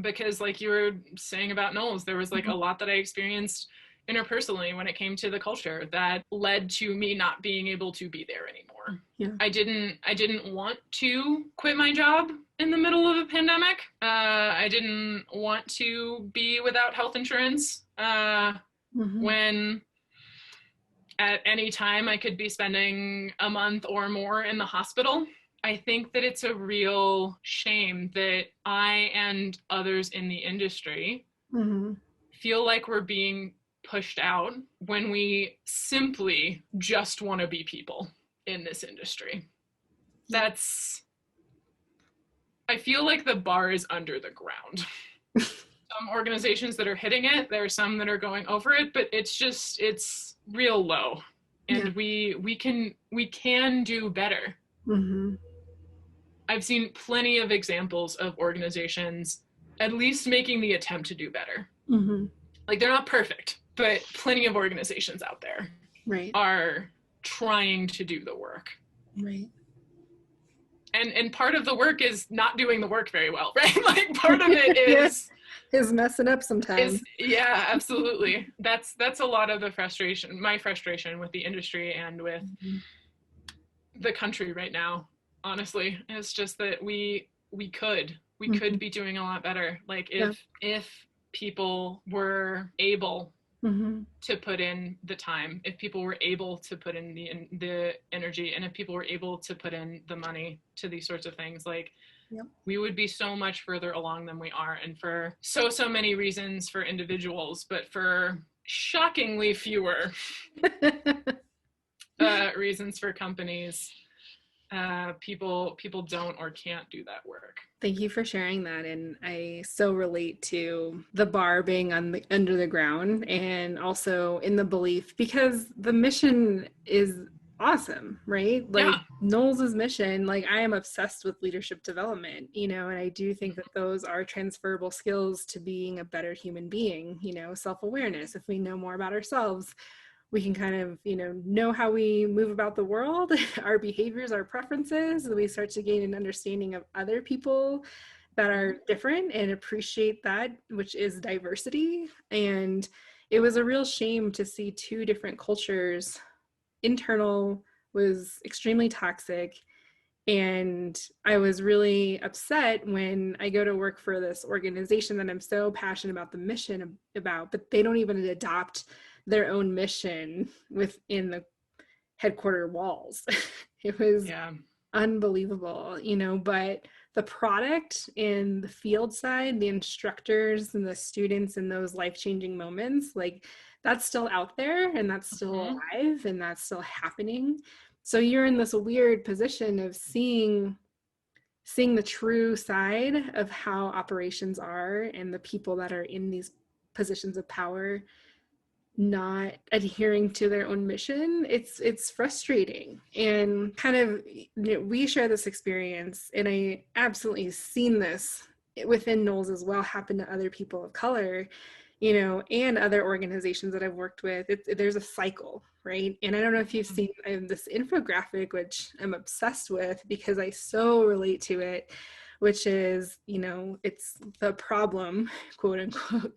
Because like you were saying about Knowles, there was like a lot that I experienced interpersonally when it came to the culture that led to me not being able to be there anymore. Yeah. I didn't want to quit my job in the middle of a pandemic. I didn't want to be without health insurance when at any time I could be spending a month or more in the hospital. I think that it's a real shame that I and others in the industry feel like we're being pushed out when we simply just want to be people in this industry. I feel like the bar is under the ground. Some organizations that are hitting it, there are some that are going over it, but it's real low. And we can do better. I've seen plenty of examples of organizations at least making the attempt to do better. Like, they're not perfect, but plenty of organizations out there are trying to do the work. Right. And part of the work is not doing the work very well, right? Like, part of it is messing up sometimes. Yeah, absolutely. That's a lot of the frustration, my frustration with the industry and with the country right now. Honestly, it's just that we could be doing a lot better. Like, if people were able to put in the time, if people were able to put in the energy, and if people were able to put in the money to these sorts of things, like, we would be so much further along than we are. And for so many reasons for individuals, but for shockingly fewer reasons for companies, people don't or can't do that work. Thank you for sharing that. And I so relate to the bar being under the ground, and also in the belief, because the mission is awesome, right? Like, Knowles' mission, like, I am obsessed with leadership development, and I do think that those are transferable skills to being a better human being, self-awareness. If we know more about ourselves, we can kind of, know how we move about the world, our behaviors, our preferences, and we start to gain an understanding of other people that are different and appreciate that, which is diversity. And it was a real shame to see two different cultures. Internal was extremely toxic. And I was really upset when I go to work for this organization that I'm so passionate about the mission about, but they don't even adopt their own mission within the headquarter walls. It was unbelievable, but the product in the field side, the instructors and the students in those life-changing moments, like, that's still out there, and that's still alive, and that's still happening. So you're in this weird position of seeing the true side of how operations are, and the people that are in these positions of power not adhering to their own mission. It's frustrating. And kind of, we share this experience, and I absolutely seen this within Knowles as well happen to other people of color, and other organizations that I've worked with. There's a cycle, right? And I don't know if you've seen this infographic, which I'm obsessed with because I so relate to it, which is, it's the problem, quote unquote,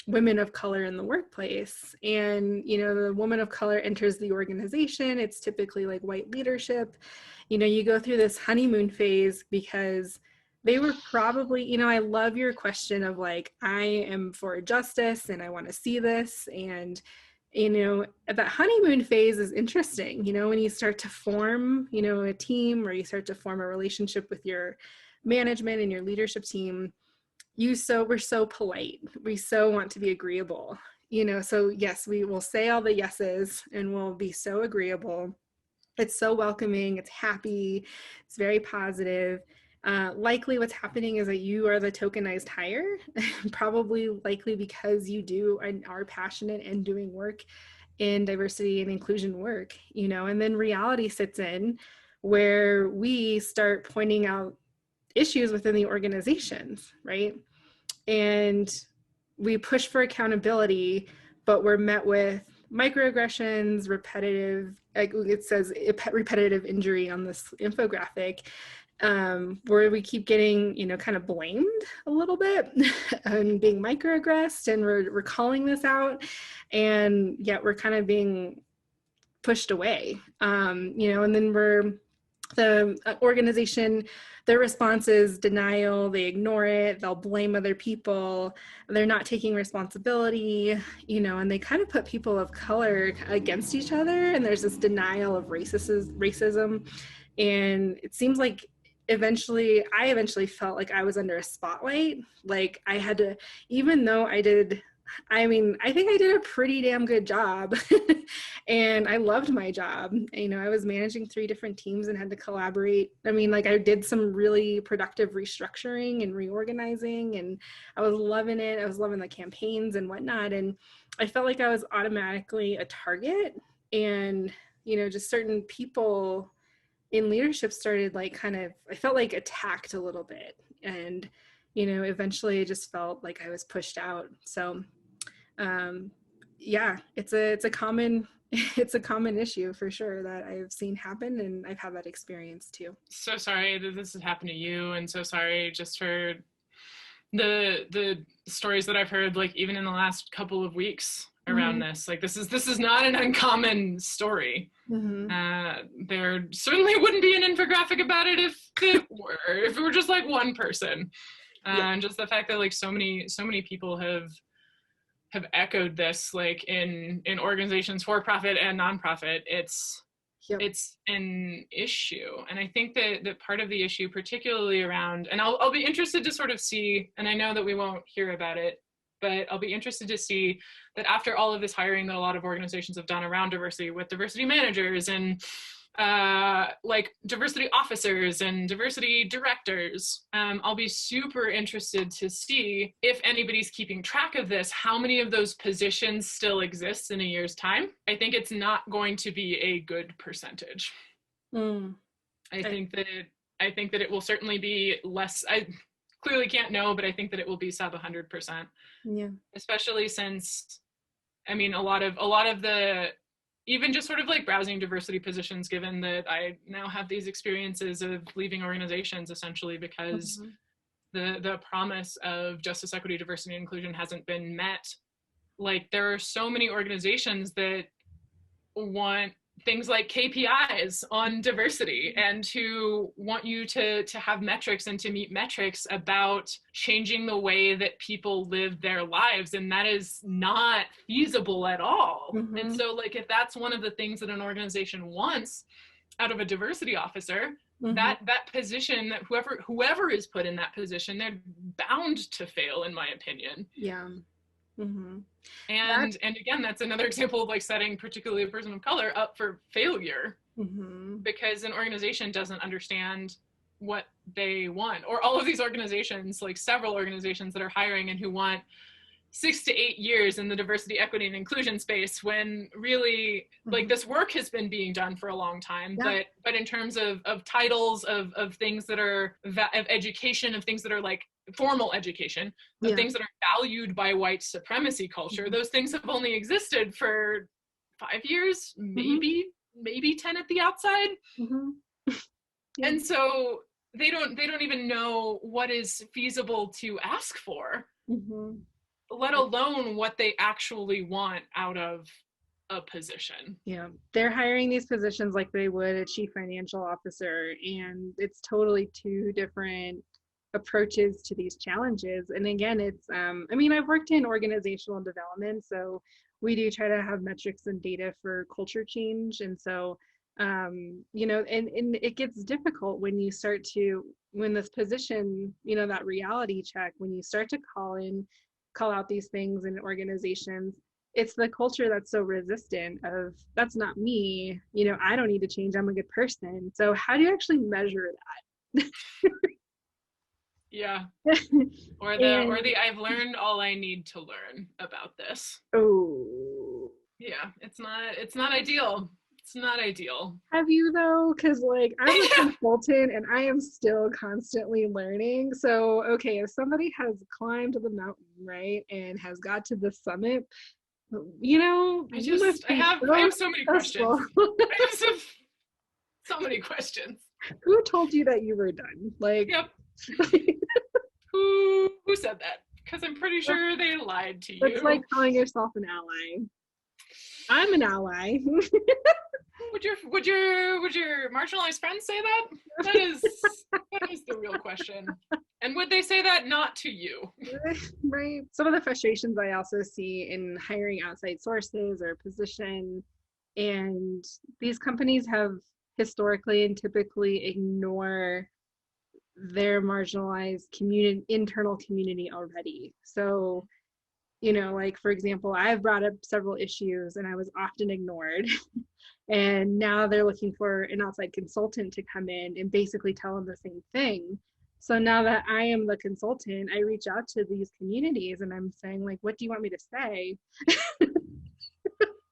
women of color in the workplace. And, the woman of color enters the organization. It's typically like white leadership. You go through this honeymoon phase because they were probably, I love your question of like, I am for justice and I want to see this. And, that honeymoon phase is interesting, when you start to form, a team, or you start to form a relationship with your management and your leadership team. We're so polite. We so want to be agreeable, so yes, we will say all the yeses and we'll be so agreeable. It's so welcoming. It's happy. It's very positive. Likely what's happening is that you are the tokenized hire, probably likely because you do and are passionate and doing work in diversity and inclusion work, you know, and then reality sits in where we start pointing out issues within the organizations, right? And we push for accountability, but we're met with microaggressions, repetitive, like it says repetitive injury on this infographic, where we keep getting, you know, kind of blamed a little bit and being microaggressed, and we're calling this out, and yet we're kind of being pushed away, you know, and then the organization, their response is denial. They ignore it. They'll blame other people. They're not taking responsibility, you know, and they kind of put people of color against each other. And there's this denial of racism. And it seems like I eventually felt like I was under a spotlight. Like I had to, even though I think I did a pretty damn good job and I loved my job. You know, I was managing 3 different teams and had to collaborate. I mean, like I did some really productive restructuring and reorganizing, and I was loving it. I was loving the campaigns and whatnot. And I felt like I was automatically a target, and, you know, just certain people in leadership started like I felt like attacked a little bit. And, you know, eventually I just felt like I was pushed out. So, yeah, it's a common issue for sure that I've seen happen, and I've had that experience too. So sorry that this has happened to you, and so sorry just for the stories that I've heard, like even in the last couple of weeks around this. Like this is not an uncommon story. There certainly wouldn't be an infographic about it if it were just like one person. And just the fact that like so many people have echoed this, like in organizations for profit and nonprofit, it's an issue. And I think that part of the issue, particularly around, and I'll be interested to sort of see, and I know that we won't hear about it, but I'll be interested to see that after all of this hiring that a lot of organizations have done around diversity, with diversity managers and like diversity officers and diversity directors, I'll be super interested to see if anybody's keeping track of this, how many of those positions still exist in a year's time. I think it's not going to be a good percentage. I think that it will certainly be less. I clearly can't know, but I think that it will be sub 100%. Yeah. Especially since, I mean, a lot of the, even just sort of like browsing diversity positions, given that I now have these experiences of leaving organizations essentially because the promise of justice, equity, diversity, and inclusion hasn't been met. Like there are so many organizations that want things like KPIs on diversity and who want you to have metrics and to meet metrics about changing the way that people live their lives. And that is not feasible at all. And so like, if that's one of the things that an organization wants out of a diversity officer, that position, that whoever is put in that position, they're bound to fail, in my opinion. Yeah. And again, that's another example of like setting particularly a person of color up for failure, because an organization doesn't understand what they want. Or all of these organizations, like several organizations that are hiring and who want 6 to 8 years in the diversity, equity, and inclusion space, when really like this work has been being done for a long time. But in terms of titles of things that are of education, of things that are like formal education, of things that are valued by white supremacy culture, those things have only existed for 5 years, maybe 10 at the outside. And so they don't even know what is feasible to ask for, let alone what they actually want out of a position. Yeah, they're hiring these positions like they would a chief financial officer, and it's totally 2 different approaches to these challenges. And again, it's I mean, I've worked in organizational development, so we do try to have metrics and data for culture change. And so you know, and it gets difficult when you start to, when this position, you know, that reality check, when you start to call out these things in organizations, it's the culture that's so resistant of, that's not me, you know, I don't need to change, I'm a good person. So how do you actually measure that? Yeah. Or the I've learned all I need to learn about this. Oh. Yeah, it's not ideal. It's not ideal. Have you though? Because like I'm a consultant and I am still constantly learning. So okay, if somebody has climbed the mountain, right, and has got to the summit, you know, I have so many questions. I have so many questions. Who told you that you were done? Like, yep. Who said that? Because I'm pretty sure they lied to you. It's like calling yourself an ally. I'm an ally. Would your marginalized friends say that? That is the real question. And would they say that not to you? Right. Some of the frustrations I also see in hiring outside sources or position, and these companies have historically and typically ignore their marginalized internal community already. So, you know, like for example, I've brought up several issues and I was often ignored. And now they're looking for an outside consultant to come in and basically tell them the same thing. So now that I am the consultant, I reach out to these communities and I'm saying, like, what do you want me to say?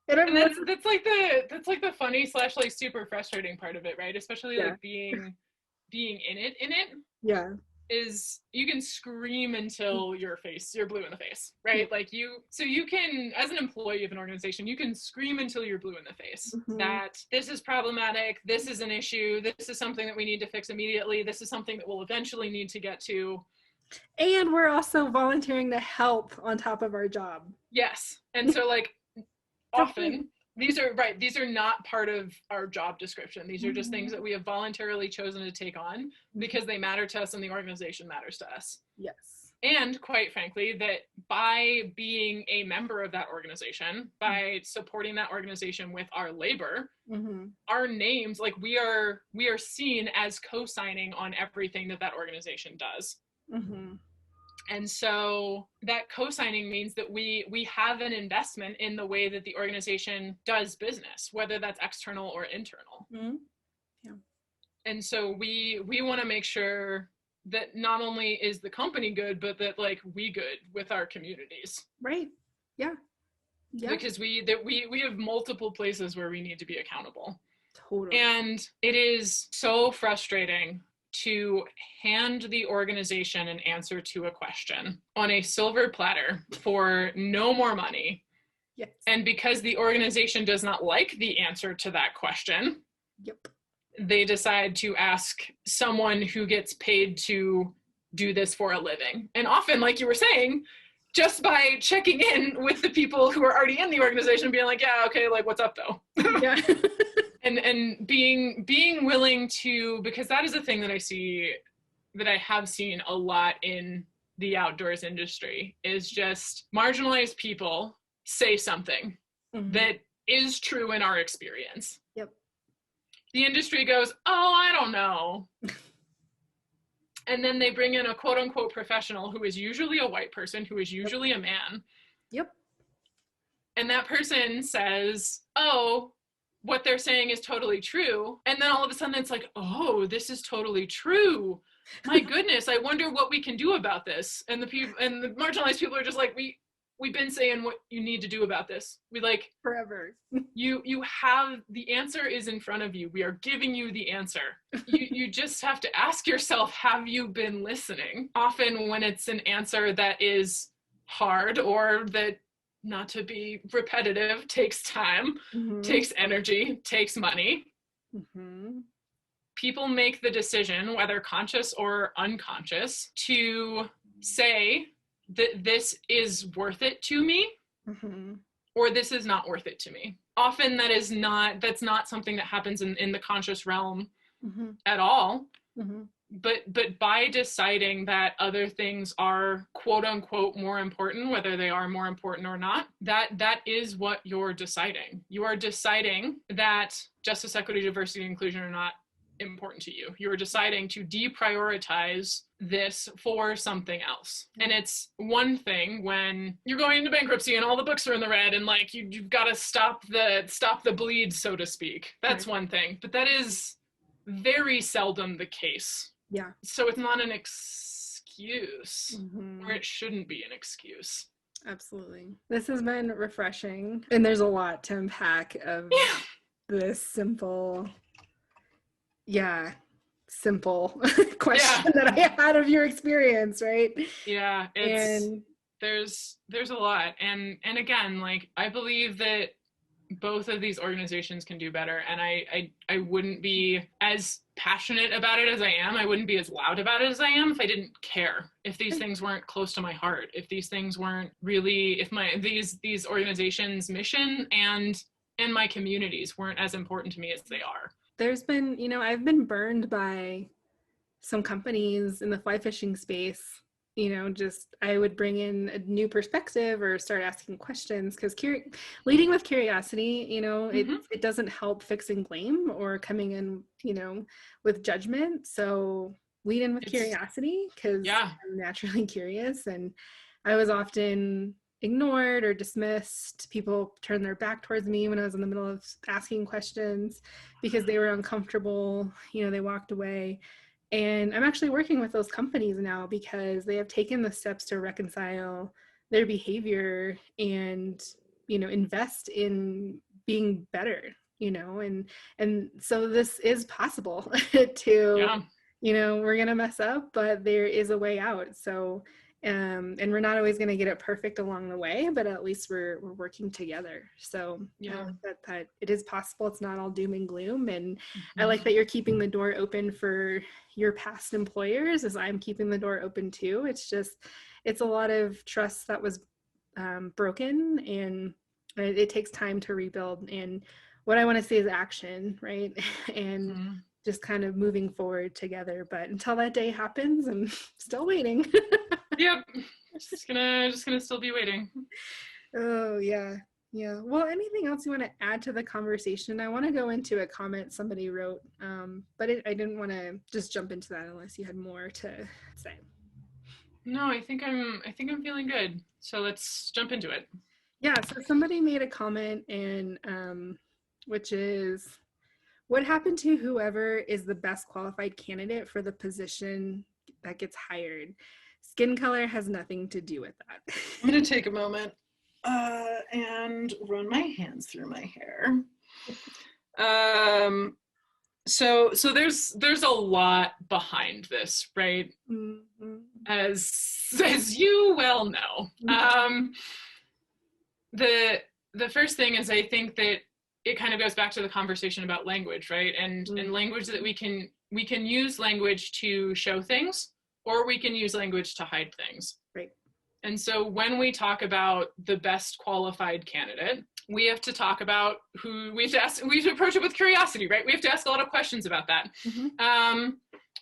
And that's like the funny / like super frustrating part of it, right? Especially like being in it. Yeah. Is you can scream until you're blue in the face, right? Like you can, as an employee of an organization, you can scream until you're blue in the face that this is problematic, this is an issue, this is something that we need to fix immediately, this is something that we'll eventually need to get to. And we're also volunteering to help on top of our job. Yes. And so like often these are not part of our job description. These are just things that we have voluntarily chosen to take on because they matter to us and the organization matters to us. Yes. And quite frankly, that by being a member of that organization, by supporting that organization with our labor, our names, like we are seen as co-signing on everything that organization does. And so that co-signing means that we have an investment in the way that the organization does business, whether that's external or internal. Yeah. And so we want to make sure that not only is the company good, but that like we good with our communities. Right. Yeah. Yeah. Because we have multiple places where we need to be accountable. Totally. And it is so frustrating to hand the organization an answer to a question on a silver platter for no more money. Yes. And because the organization does not like the answer to that question, they decide to ask someone who gets paid to do this for a living. And often, like you were saying, just by checking in with the people who are already in the organization, being like, yeah, okay, like what's up though? Yeah. And being willing to, because that is a thing that I have seen a lot in the outdoors industry, is just marginalized people say something that is true in our experience. Yep. The industry goes, oh, I don't know. And then they bring in a quote unquote professional who is usually a white person, who is usually a man. Yep. And that person says, oh, what they're saying is totally true. And then all of a sudden it's like, oh, this is totally true. My goodness, I wonder what we can do about this. And the marginalized people are just like, we've been saying what you need to do about this. We like forever. You have the answer is in front of you. We are giving you the answer. You just have to ask yourself, have you been listening? Often when it's an answer that is hard or that, not to be repetitive, takes time, takes energy, takes money. People make the decision, whether conscious or unconscious, to say that this is worth it to me or this is not worth it to me. Often that's not something that happens in the conscious realm at all. But by deciding that other things are quote unquote more important, whether they are more important or not, that is what you're deciding. You are deciding that justice, equity, diversity, and inclusion are not important to you. You're deciding to deprioritize this for something else. And it's one thing when you're going into bankruptcy and all the books are in the red and like you've got to stop the bleed, so to speak. That's one thing. But that is very seldom the case. Yeah. So it's not an excuse excuse, or it shouldn't be an excuse. Absolutely. This has been refreshing, and there's a lot to unpack of this simple question that I had of your experience, right? Yeah, there's a lot, and again, like, I believe that both of these organizations can do better, and I wouldn't be as passionate about it as I am. I wouldn't be as loud about it as I am if I didn't care, if these things weren't close to my heart, if these things weren't really, if these organizations' mission and my communities weren't as important to me as they are. There's been, I've been burned by some companies in the fly fishing space. Just I would bring in a new perspective or start asking questions, because leading with curiosity, it doesn't help fixing blame or coming in, with judgment. So lead in with curiosity, because I'm naturally curious, and I was often ignored or dismissed. People turned their back towards me when I was in the middle of asking questions because they were uncomfortable. They walked away. And I'm actually working with those companies now because they have taken the steps to reconcile their behavior and, invest in being better, and so this is possible to, we're going to mess up, but there is a way out. So, and we're not always going to get it perfect along the way, but at least we're working together. So that it is possible. It's not all doom and gloom. And I like that you're keeping the door open for your past employers, as I'm keeping the door open too. It's a lot of trust that was broken, and it takes time to rebuild. And what I want to see is action, right? And just kind of moving forward together. But until that day happens, I'm still waiting. Yep. Just gonna still be waiting. Oh yeah. Yeah. Well, anything else you want to add to the conversation? I want to go into a comment somebody wrote, but I didn't want to just jump into that unless you had more to say. No, I think I'm feeling good. So let's jump into it. Yeah. So somebody made a comment, and which is, what happened to whoever is the best qualified candidate for the position that gets hired? Skin color has nothing to do with that. I'm going to take a moment and run my hands through my hair. So there's a lot behind this, right? Mm-hmm. As you well know. The first thing is, I think that it kind of goes back to the conversation about language, right? And language, that we can use language to show things, or we can use language to hide things. Right. And so when we talk about the best qualified candidate, we have to talk about we have to approach it with curiosity, right? We have to ask a lot of questions about that. Mm-hmm.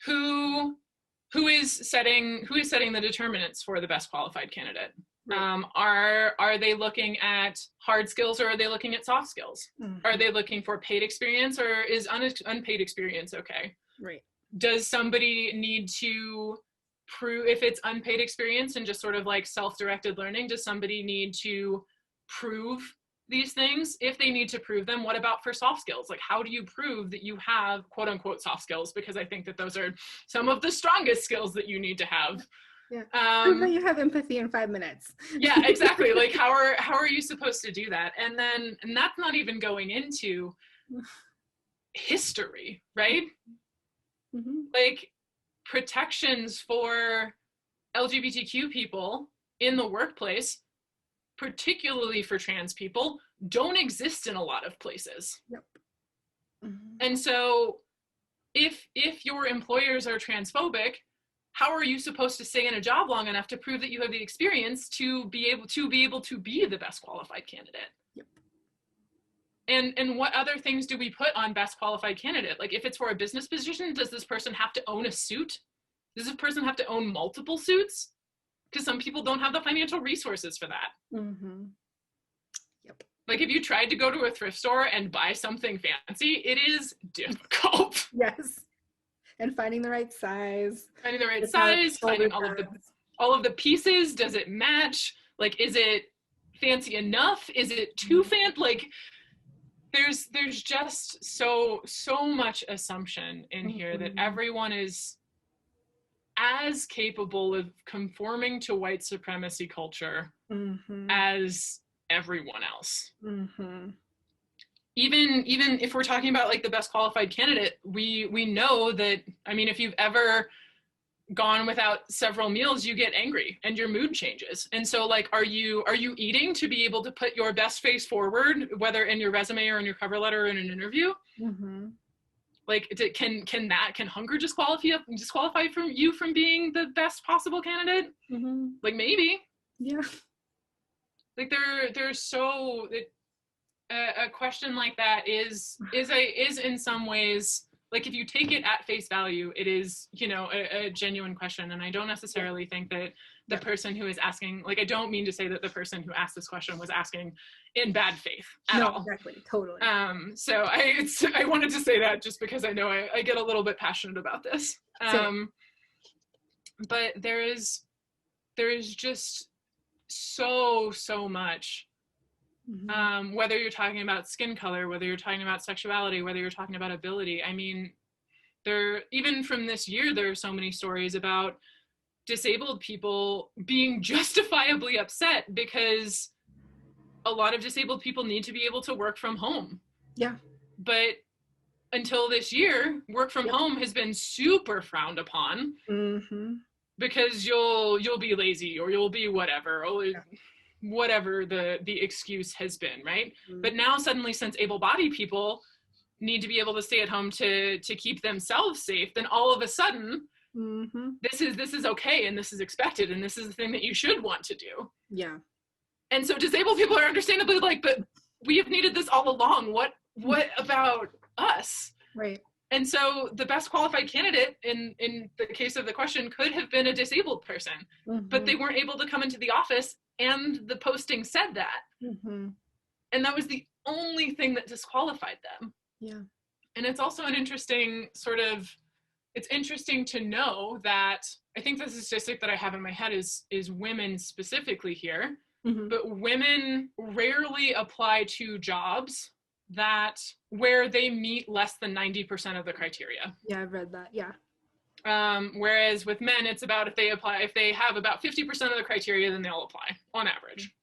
Who is setting the determinants for the best qualified candidate? Right. Are they looking at hard skills, or are they looking at soft skills? Mm-hmm. Are they looking for paid experience, or is unpaid experience okay? Right. Does somebody need to prove, if it's unpaid experience and just sort of like self-directed learning, does somebody need to prove these things? If they need to prove them, what about for soft skills? Like, how do you prove that you have quote unquote soft skills? Because I think that those are some of the strongest skills that you need to have. Yeah. Prove that you have empathy in 5 minutes. Yeah, exactly. Like, how are you supposed to do that? And that's not even going into history, right? Mm-hmm. Like, protections for LGBTQ people in the workplace, particularly for trans people, don't exist in a lot of places. Yep. Mm-hmm. And so if your employers are transphobic, how are you supposed to stay in a job long enough to prove that you have the experience to be able to be the best qualified candidate? Yep. And what other things do we put on best qualified candidate? Like, if it's for a business position, does this person have to own a suit? Does this person have to own multiple suits? Because some people don't have the financial resources for that. Mm-hmm. Yep. Like, if you tried to go to a thrift store and buy something fancy, it is difficult. Yes. And finding the right size. Finding all of the pieces. Does it match? Like, is it fancy enough? Is it too fancy? Like, there's just so much assumption in here that everyone is as capable of conforming to white supremacy culture as everyone else. Even if we're talking about like the best qualified candidate, we know that, I mean, if you've ever gone without several meals, you get angry and your mood changes. And so like, are you eating to be able to put your best face forward, whether in your resume or in your cover letter or in an interview? Like, can hunger disqualify from you from being the best possible candidate? Like, maybe. Yeah. Like there's so a question like that is in some ways, like, if you take it at face value, it is, you know, a genuine question. And I don't necessarily think that the person who is asking, like, I don't mean to say that the person who asked this question was asking in bad faith at all. Exactly, totally. So I wanted to say that just because I know I get a little bit passionate about this. But there is just so much. Whether you're talking about skin color, whether you're talking about sexuality, whether you're talking about ability. I mean, even from this year, there are so many stories about disabled people being justifiably upset because a lot of disabled people need to be able to work from home. Yeah. But until this year, work from home has been super frowned upon because you'll be lazy or you'll be whatever. Or, whatever the excuse has been, right? But now suddenly, since able-bodied people need to be able to stay at home to keep themselves safe, then all of a sudden this is okay and this is expected and this is the thing that you should want to do. Yeah. And so disabled people are understandably like, but we have needed this all along. What about us? Right. And so the best qualified candidate in the case of the question could have been a disabled person, but they weren't able to come into the office and the posting said that. And that was the only thing that disqualified them. Yeah. And it's also an interesting it's interesting to know that, I think the statistic that I have in my head is women specifically here, but women rarely apply to jobs where they meet less than 90% of the criteria. Yeah, I've read that. Yeah. Whereas with men, it's about if they have about 50% of the criteria, then they'll apply on average.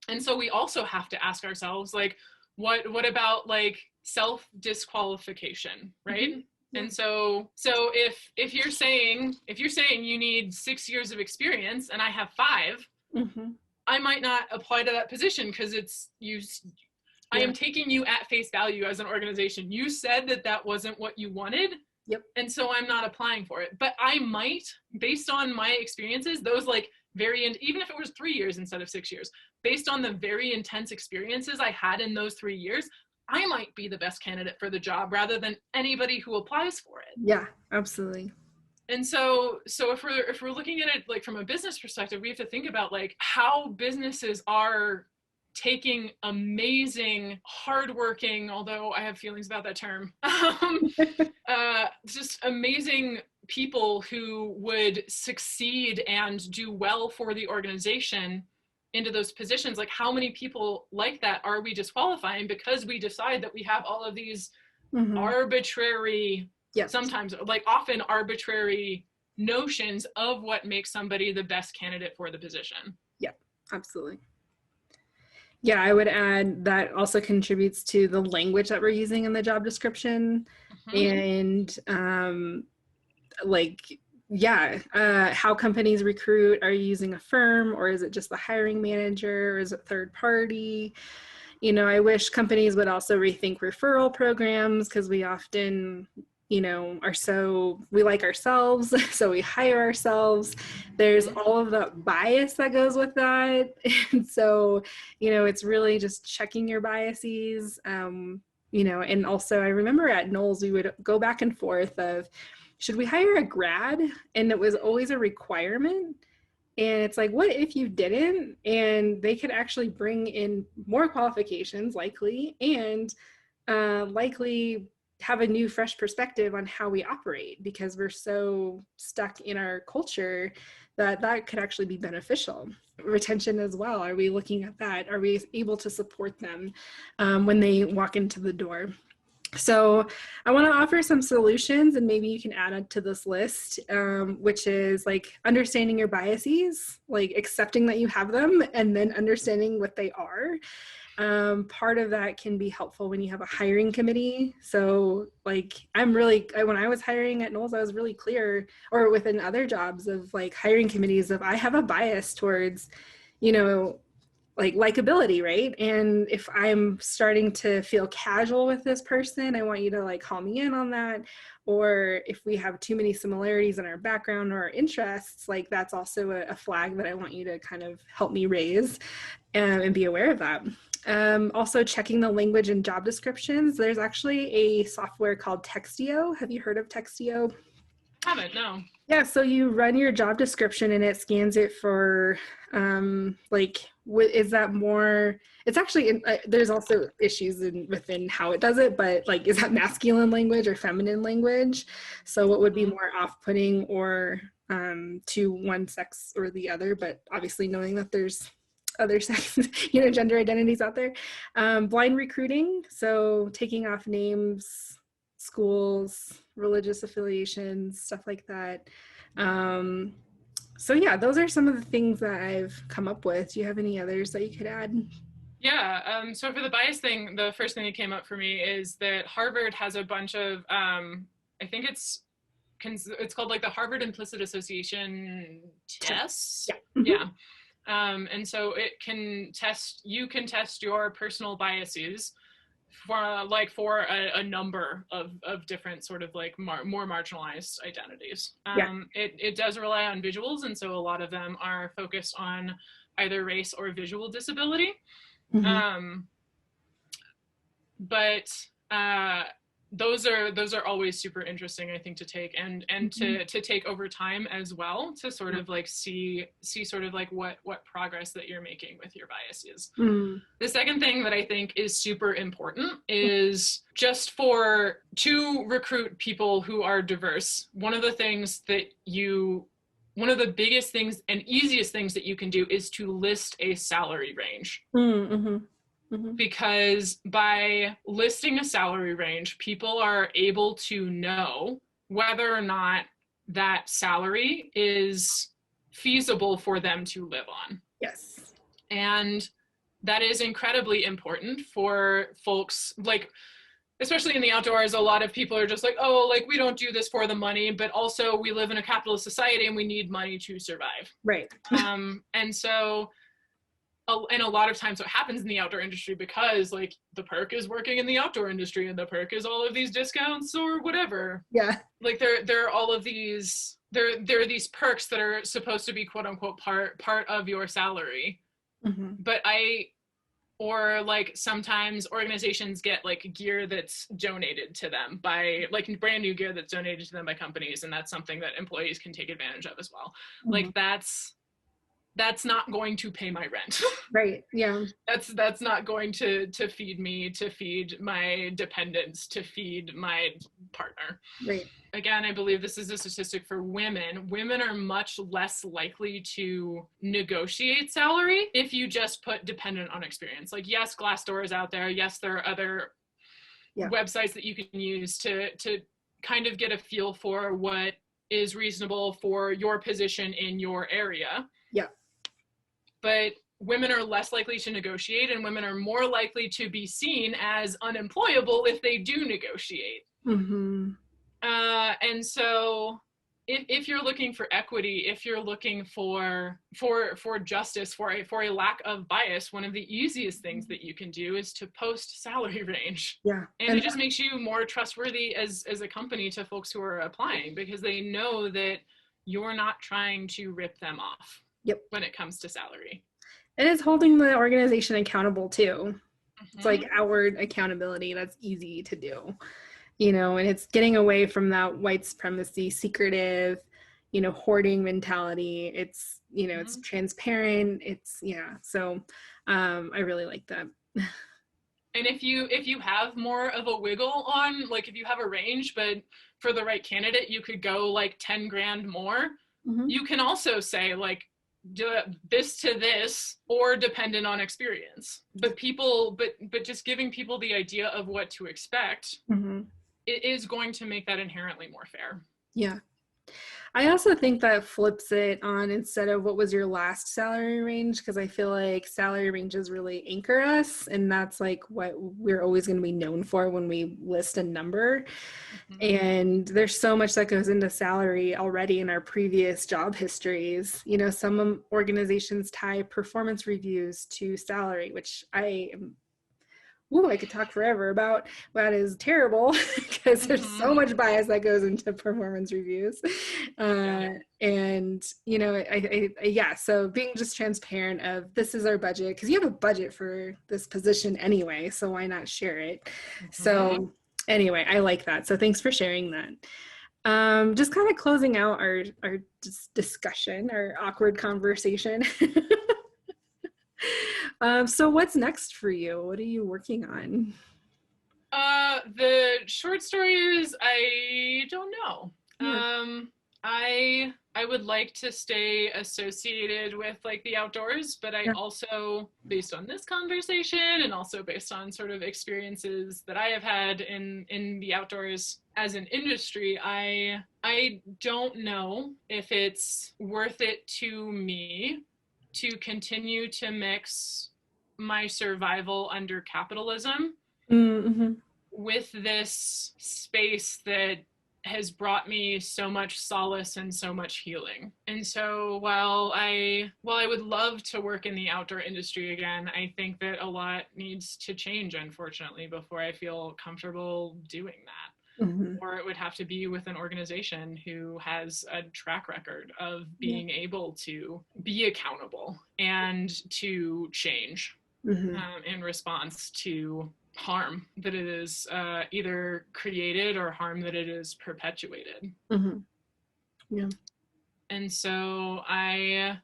And so we also have to ask ourselves, like, what about like self-disqualification, right? And so if you're saying you need 6 years of experience and I have 5, I might not apply to that position because I am taking you at face value as an organization. You said that wasn't what you wanted. Yep. And so I'm not applying for it. But I might, based on my experiences, those like even if it was 3 years instead of 6 years, based on the very intense experiences I had in those 3 years, I might be the best candidate for the job rather than anybody who applies for it. Yeah, absolutely. And so if we're looking at it like from a business perspective, we have to think about like how businesses are taking amazing, hardworking, although I have feelings about that term, just amazing people who would succeed and do well for the organization into those positions. Like, how many people like that are we disqualifying because we decide that we have all of these arbitrary, sometimes like often arbitrary notions of what makes somebody the best candidate for the position. Yeah, absolutely. Yeah, I would add that also contributes to the language that we're using in the job description and how companies recruit. Are you using a firm or is it just the hiring manager or is it third party? You know, I wish companies would also rethink referral programs because we often, you know, we like ourselves, so we hire ourselves. There's all of the bias that goes with that. And so, you know, it's really just checking your biases, you know, and also I remember at Knowles, we would go back and forth of, should we hire a grad? And it was always a requirement. And it's like, what if you didn't? And they could actually bring in more qualifications likely, and likely have a new fresh perspective on how we operate, because we're so stuck in our culture that could actually be beneficial. Retention as well. Are we looking at that? Are we able to support them when they walk into the door? So I want to offer some solutions, and maybe you can add it to this list, which is like understanding your biases, like accepting that you have them, and then understanding what they are. Part of that can be helpful when you have a hiring committee. So like when I was hiring at Knowles, I was really clear, or within other jobs, of like hiring committees, of I have a bias towards, like likability, right? And if I'm starting to feel casual with this person, I want you to like call me in on that. Or if we have too many similarities in our background or our interests, like that's also a flag that I want you to kind of help me raise, and be aware of that. Also checking the language and job descriptions. There's actually a software called Textio. Have you heard of Textio? I haven't, no. Yeah, so you run your job description and it scans it for is that more, it's actually, there's also issues within how it does it, but like, is that masculine language or feminine language? So what would be more off-putting or to one sex or the other, but obviously knowing that there's other sex, gender identities out there. Blind recruiting, so taking off names, schools, religious affiliations, stuff like that. So yeah, those are some of the things that I've come up with. Do you have any others that you could add? Yeah, so for the bias thing, the first thing that came up for me is that Harvard has a bunch of, I think it's called like the Harvard Implicit Association tests. Yeah. Yeah. And so you can test your personal biases for a number of different sort of like more marginalized identities. It does rely on visuals, and so a lot of them are focused on either race or visual disability. But those are always super interesting, I think, to take and to take over time as well, to sort of like see sort of like what progress that you're making with your biases. The second thing that I think is super important is just to recruit people who are diverse. One of the biggest things and easiest things that you can do is to list a salary range. Because by listing a salary range, people are able to know whether or not that salary is feasible for them to live on. Yes. And that is incredibly important for folks, like, especially in the outdoors. A lot of people are just like, oh, like, we don't do this for the money, but also we live in a capitalist society and we need money to survive. Right. And so, and a lot of times what happens in the outdoor industry, because like the perk is working in the outdoor industry and the perk is all of these discounts or whatever. Yeah. Like there are all of these, there are these perks that are supposed to be quote unquote part of your salary. But or like sometimes organizations get like gear that's donated to them by like brand new gear that's donated to them by companies. And that's something that employees can take advantage of as well. Like that's not going to pay my rent. Right. Yeah. That's not going to feed me, to feed my dependents, to feed my partner. Right. Again, I believe this is a statistic for women. Women are much less likely to negotiate salary if you just put dependent on experience. Like, yes, Glassdoor is out there. Yes, there are other websites that you can use to kind of get a feel for what is reasonable for your position in your area. Yeah. But women are less likely to negotiate, and women are more likely to be seen as unemployable if they do negotiate. And so if you're looking for equity, if you're looking for justice, for a lack of bias, one of the easiest things that you can do is to post salary range. Yeah. And it just makes you more trustworthy as a company to folks who are applying, because they know that you're not trying to rip them off. Yep. When it comes to salary. And it's holding the organization accountable too. It's like outward accountability. That's easy to do, and it's getting away from that white supremacy, secretive, hoarding mentality. It's, it's transparent. It's, so I really like that. And if you have more of a wiggle on, like if you have a range, but for the right candidate, you could go like 10 grand more. You can also say like, this to this or dependent on experience. But just giving people the idea of what to expect, it is going to make that inherently more fair. Yeah. I also think that flips it on instead of what was your last salary range, because I feel like salary ranges really anchor us, and that's like what we're always going to be known for when we list a number. And there's so much that goes into salary already in our previous job histories. You know, some organizations tie performance reviews to salary, which I could talk forever about. That is terrible because there's so much bias that goes into performance reviews. And, you know, so being just transparent of this is our budget, because you have a budget for this position anyway, so why not share it? So anyway, I like that. So thanks for sharing that. Just kind of closing out our discussion, our awkward conversation. So what's next for you? What are you working on? The short story is, I don't know. I would like to stay associated with like the outdoors, but I also, based on this conversation and also based on sort of experiences that I have had in the outdoors as an industry, I don't know if it's worth it to me to continue to mix my survival under capitalism with this space that has brought me so much solace and so much healing. And so while I would love to work in the outdoor industry again, I think that a lot needs to change, unfortunately, before I feel comfortable doing that. Or it would have to be with an organization who has a track record of being able to be accountable and to change in response to harm that it is either created or harm that it is perpetuated. And so I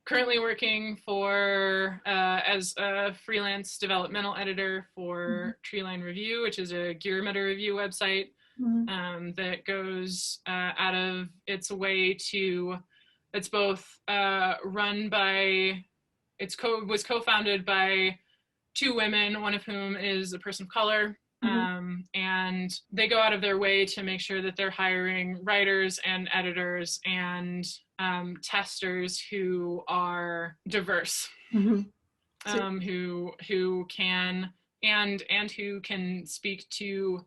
currently working for as a freelance developmental editor for Treeline Review, which is a gear meta review website that goes out of its way to, it's both run by, was co-founded by two women, one of whom is a person of color, and they go out of their way to make sure that they're hiring writers and editors and testers who are diverse, who can and who can speak to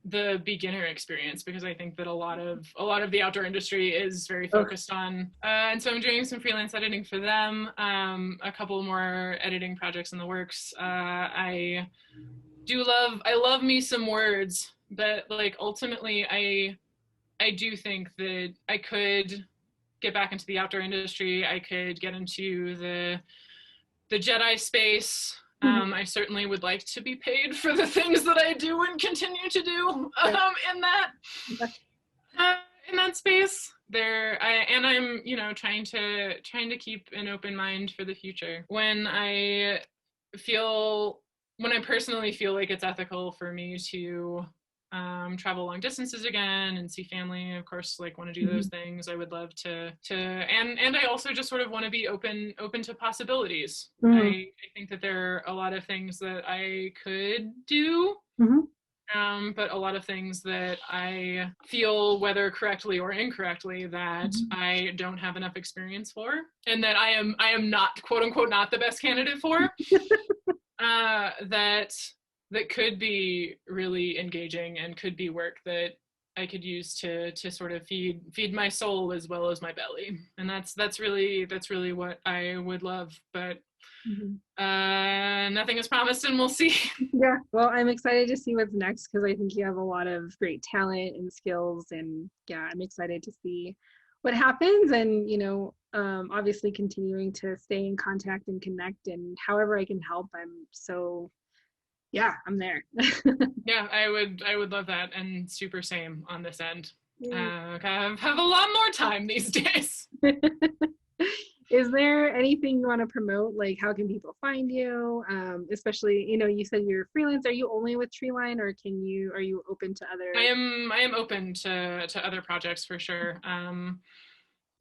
the beginner experience, because I think that a lot of the outdoor industry is very focused on, and so I'm doing some freelance editing for them, a couple more editing projects in the works. I love me some words, but like ultimately I do think that I could get back into the outdoor industry. I could get into the JEDI space. I certainly would like to be paid for the things that I do and continue to do in that space. I'm trying to keep an open mind for the future. When I personally feel like it's ethical for me to travel long distances again and see family, of course, like want to do those things. I would love to and I also just sort of want to be open to possibilities. I think that there are a lot of things that I could do, but a lot of things that I feel, whether correctly or incorrectly, that I don't have enough experience for, and that I am not, quote unquote, not the best candidate for. That could be really engaging and could be work that I could use to sort of feed my soul as well as my belly. And that's really what I would love, but nothing is promised, and we'll see. Yeah, well, I'm excited to see what's next, because I think you have a lot of great talent and skills, and yeah, I'm excited to see what happens, and obviously continuing to stay in contact and connect, and however I can help, I'm there. Yeah, I would love that, and super same on this end. Have a lot more time these days. Is there anything you want to promote? Like, how can people find you? Especially, you said you're freelance. Are you only with Treeline, or are you open to other? I am open to other projects for sure.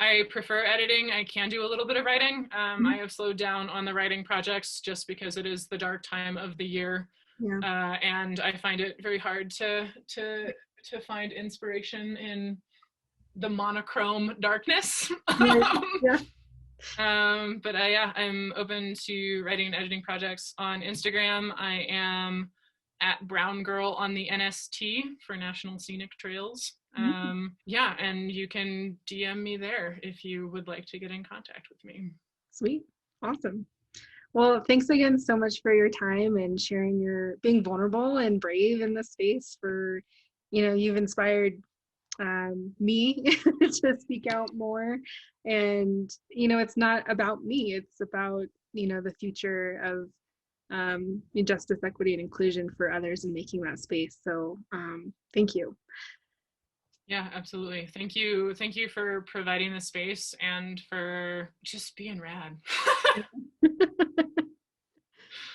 I prefer editing. I can do a little bit of writing. I have slowed down on the writing projects just because it is the dark time of the year. Yeah. And I find it very hard to find inspiration in the monochrome darkness. Yeah. But I'm open to writing and editing projects on Instagram. I am at Brown Girl on the NST for National Scenic Trails. Yeah, and you can DM me there if you would like to get in contact with me. Sweet. Awesome. Well, thanks again so much for your time and sharing being vulnerable and brave in this space. You've inspired me to speak out more. And, it's not about me, it's about, the future of justice, equity, and inclusion for others and making that space. So thank you. Yeah, absolutely. Thank you for providing the space and for just being rad.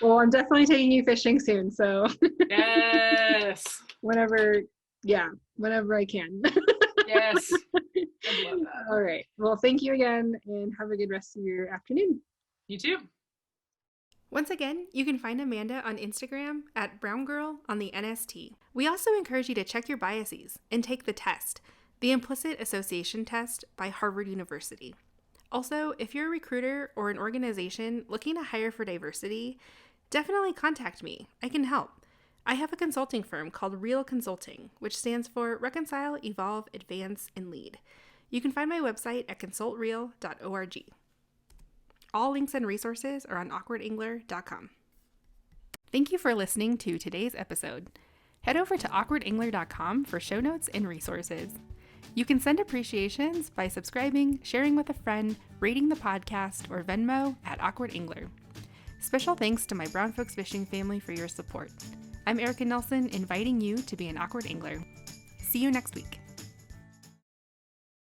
Well, I'm definitely taking you fishing soon, so yes. whenever I can. Yes. I love that. All right. Well, thank you again, and have a good rest of your afternoon. You too. Once again, you can find Amanda on Instagram at BrownGirl on the NST. We also encourage you to check your biases and take the test, the Implicit Association Test by Harvard University. Also, if you're a recruiter or an organization looking to hire for diversity, definitely contact me. I can help. I have a consulting firm called Real Consulting, which stands for Reconcile, Evolve, Advance, and Lead. You can find my website at consultreal.org. All links and resources are on awkwardangler.com. Thank you for listening to today's episode. Head over to awkwardangler.com for show notes and resources. You can send appreciations by subscribing, sharing with a friend, rating the podcast, or Venmo at Awkward Angler. Special thanks to my Brown Folks Fishing family for your support. I'm Erica Nelson, inviting you to be an Awkward Angler. See you next week.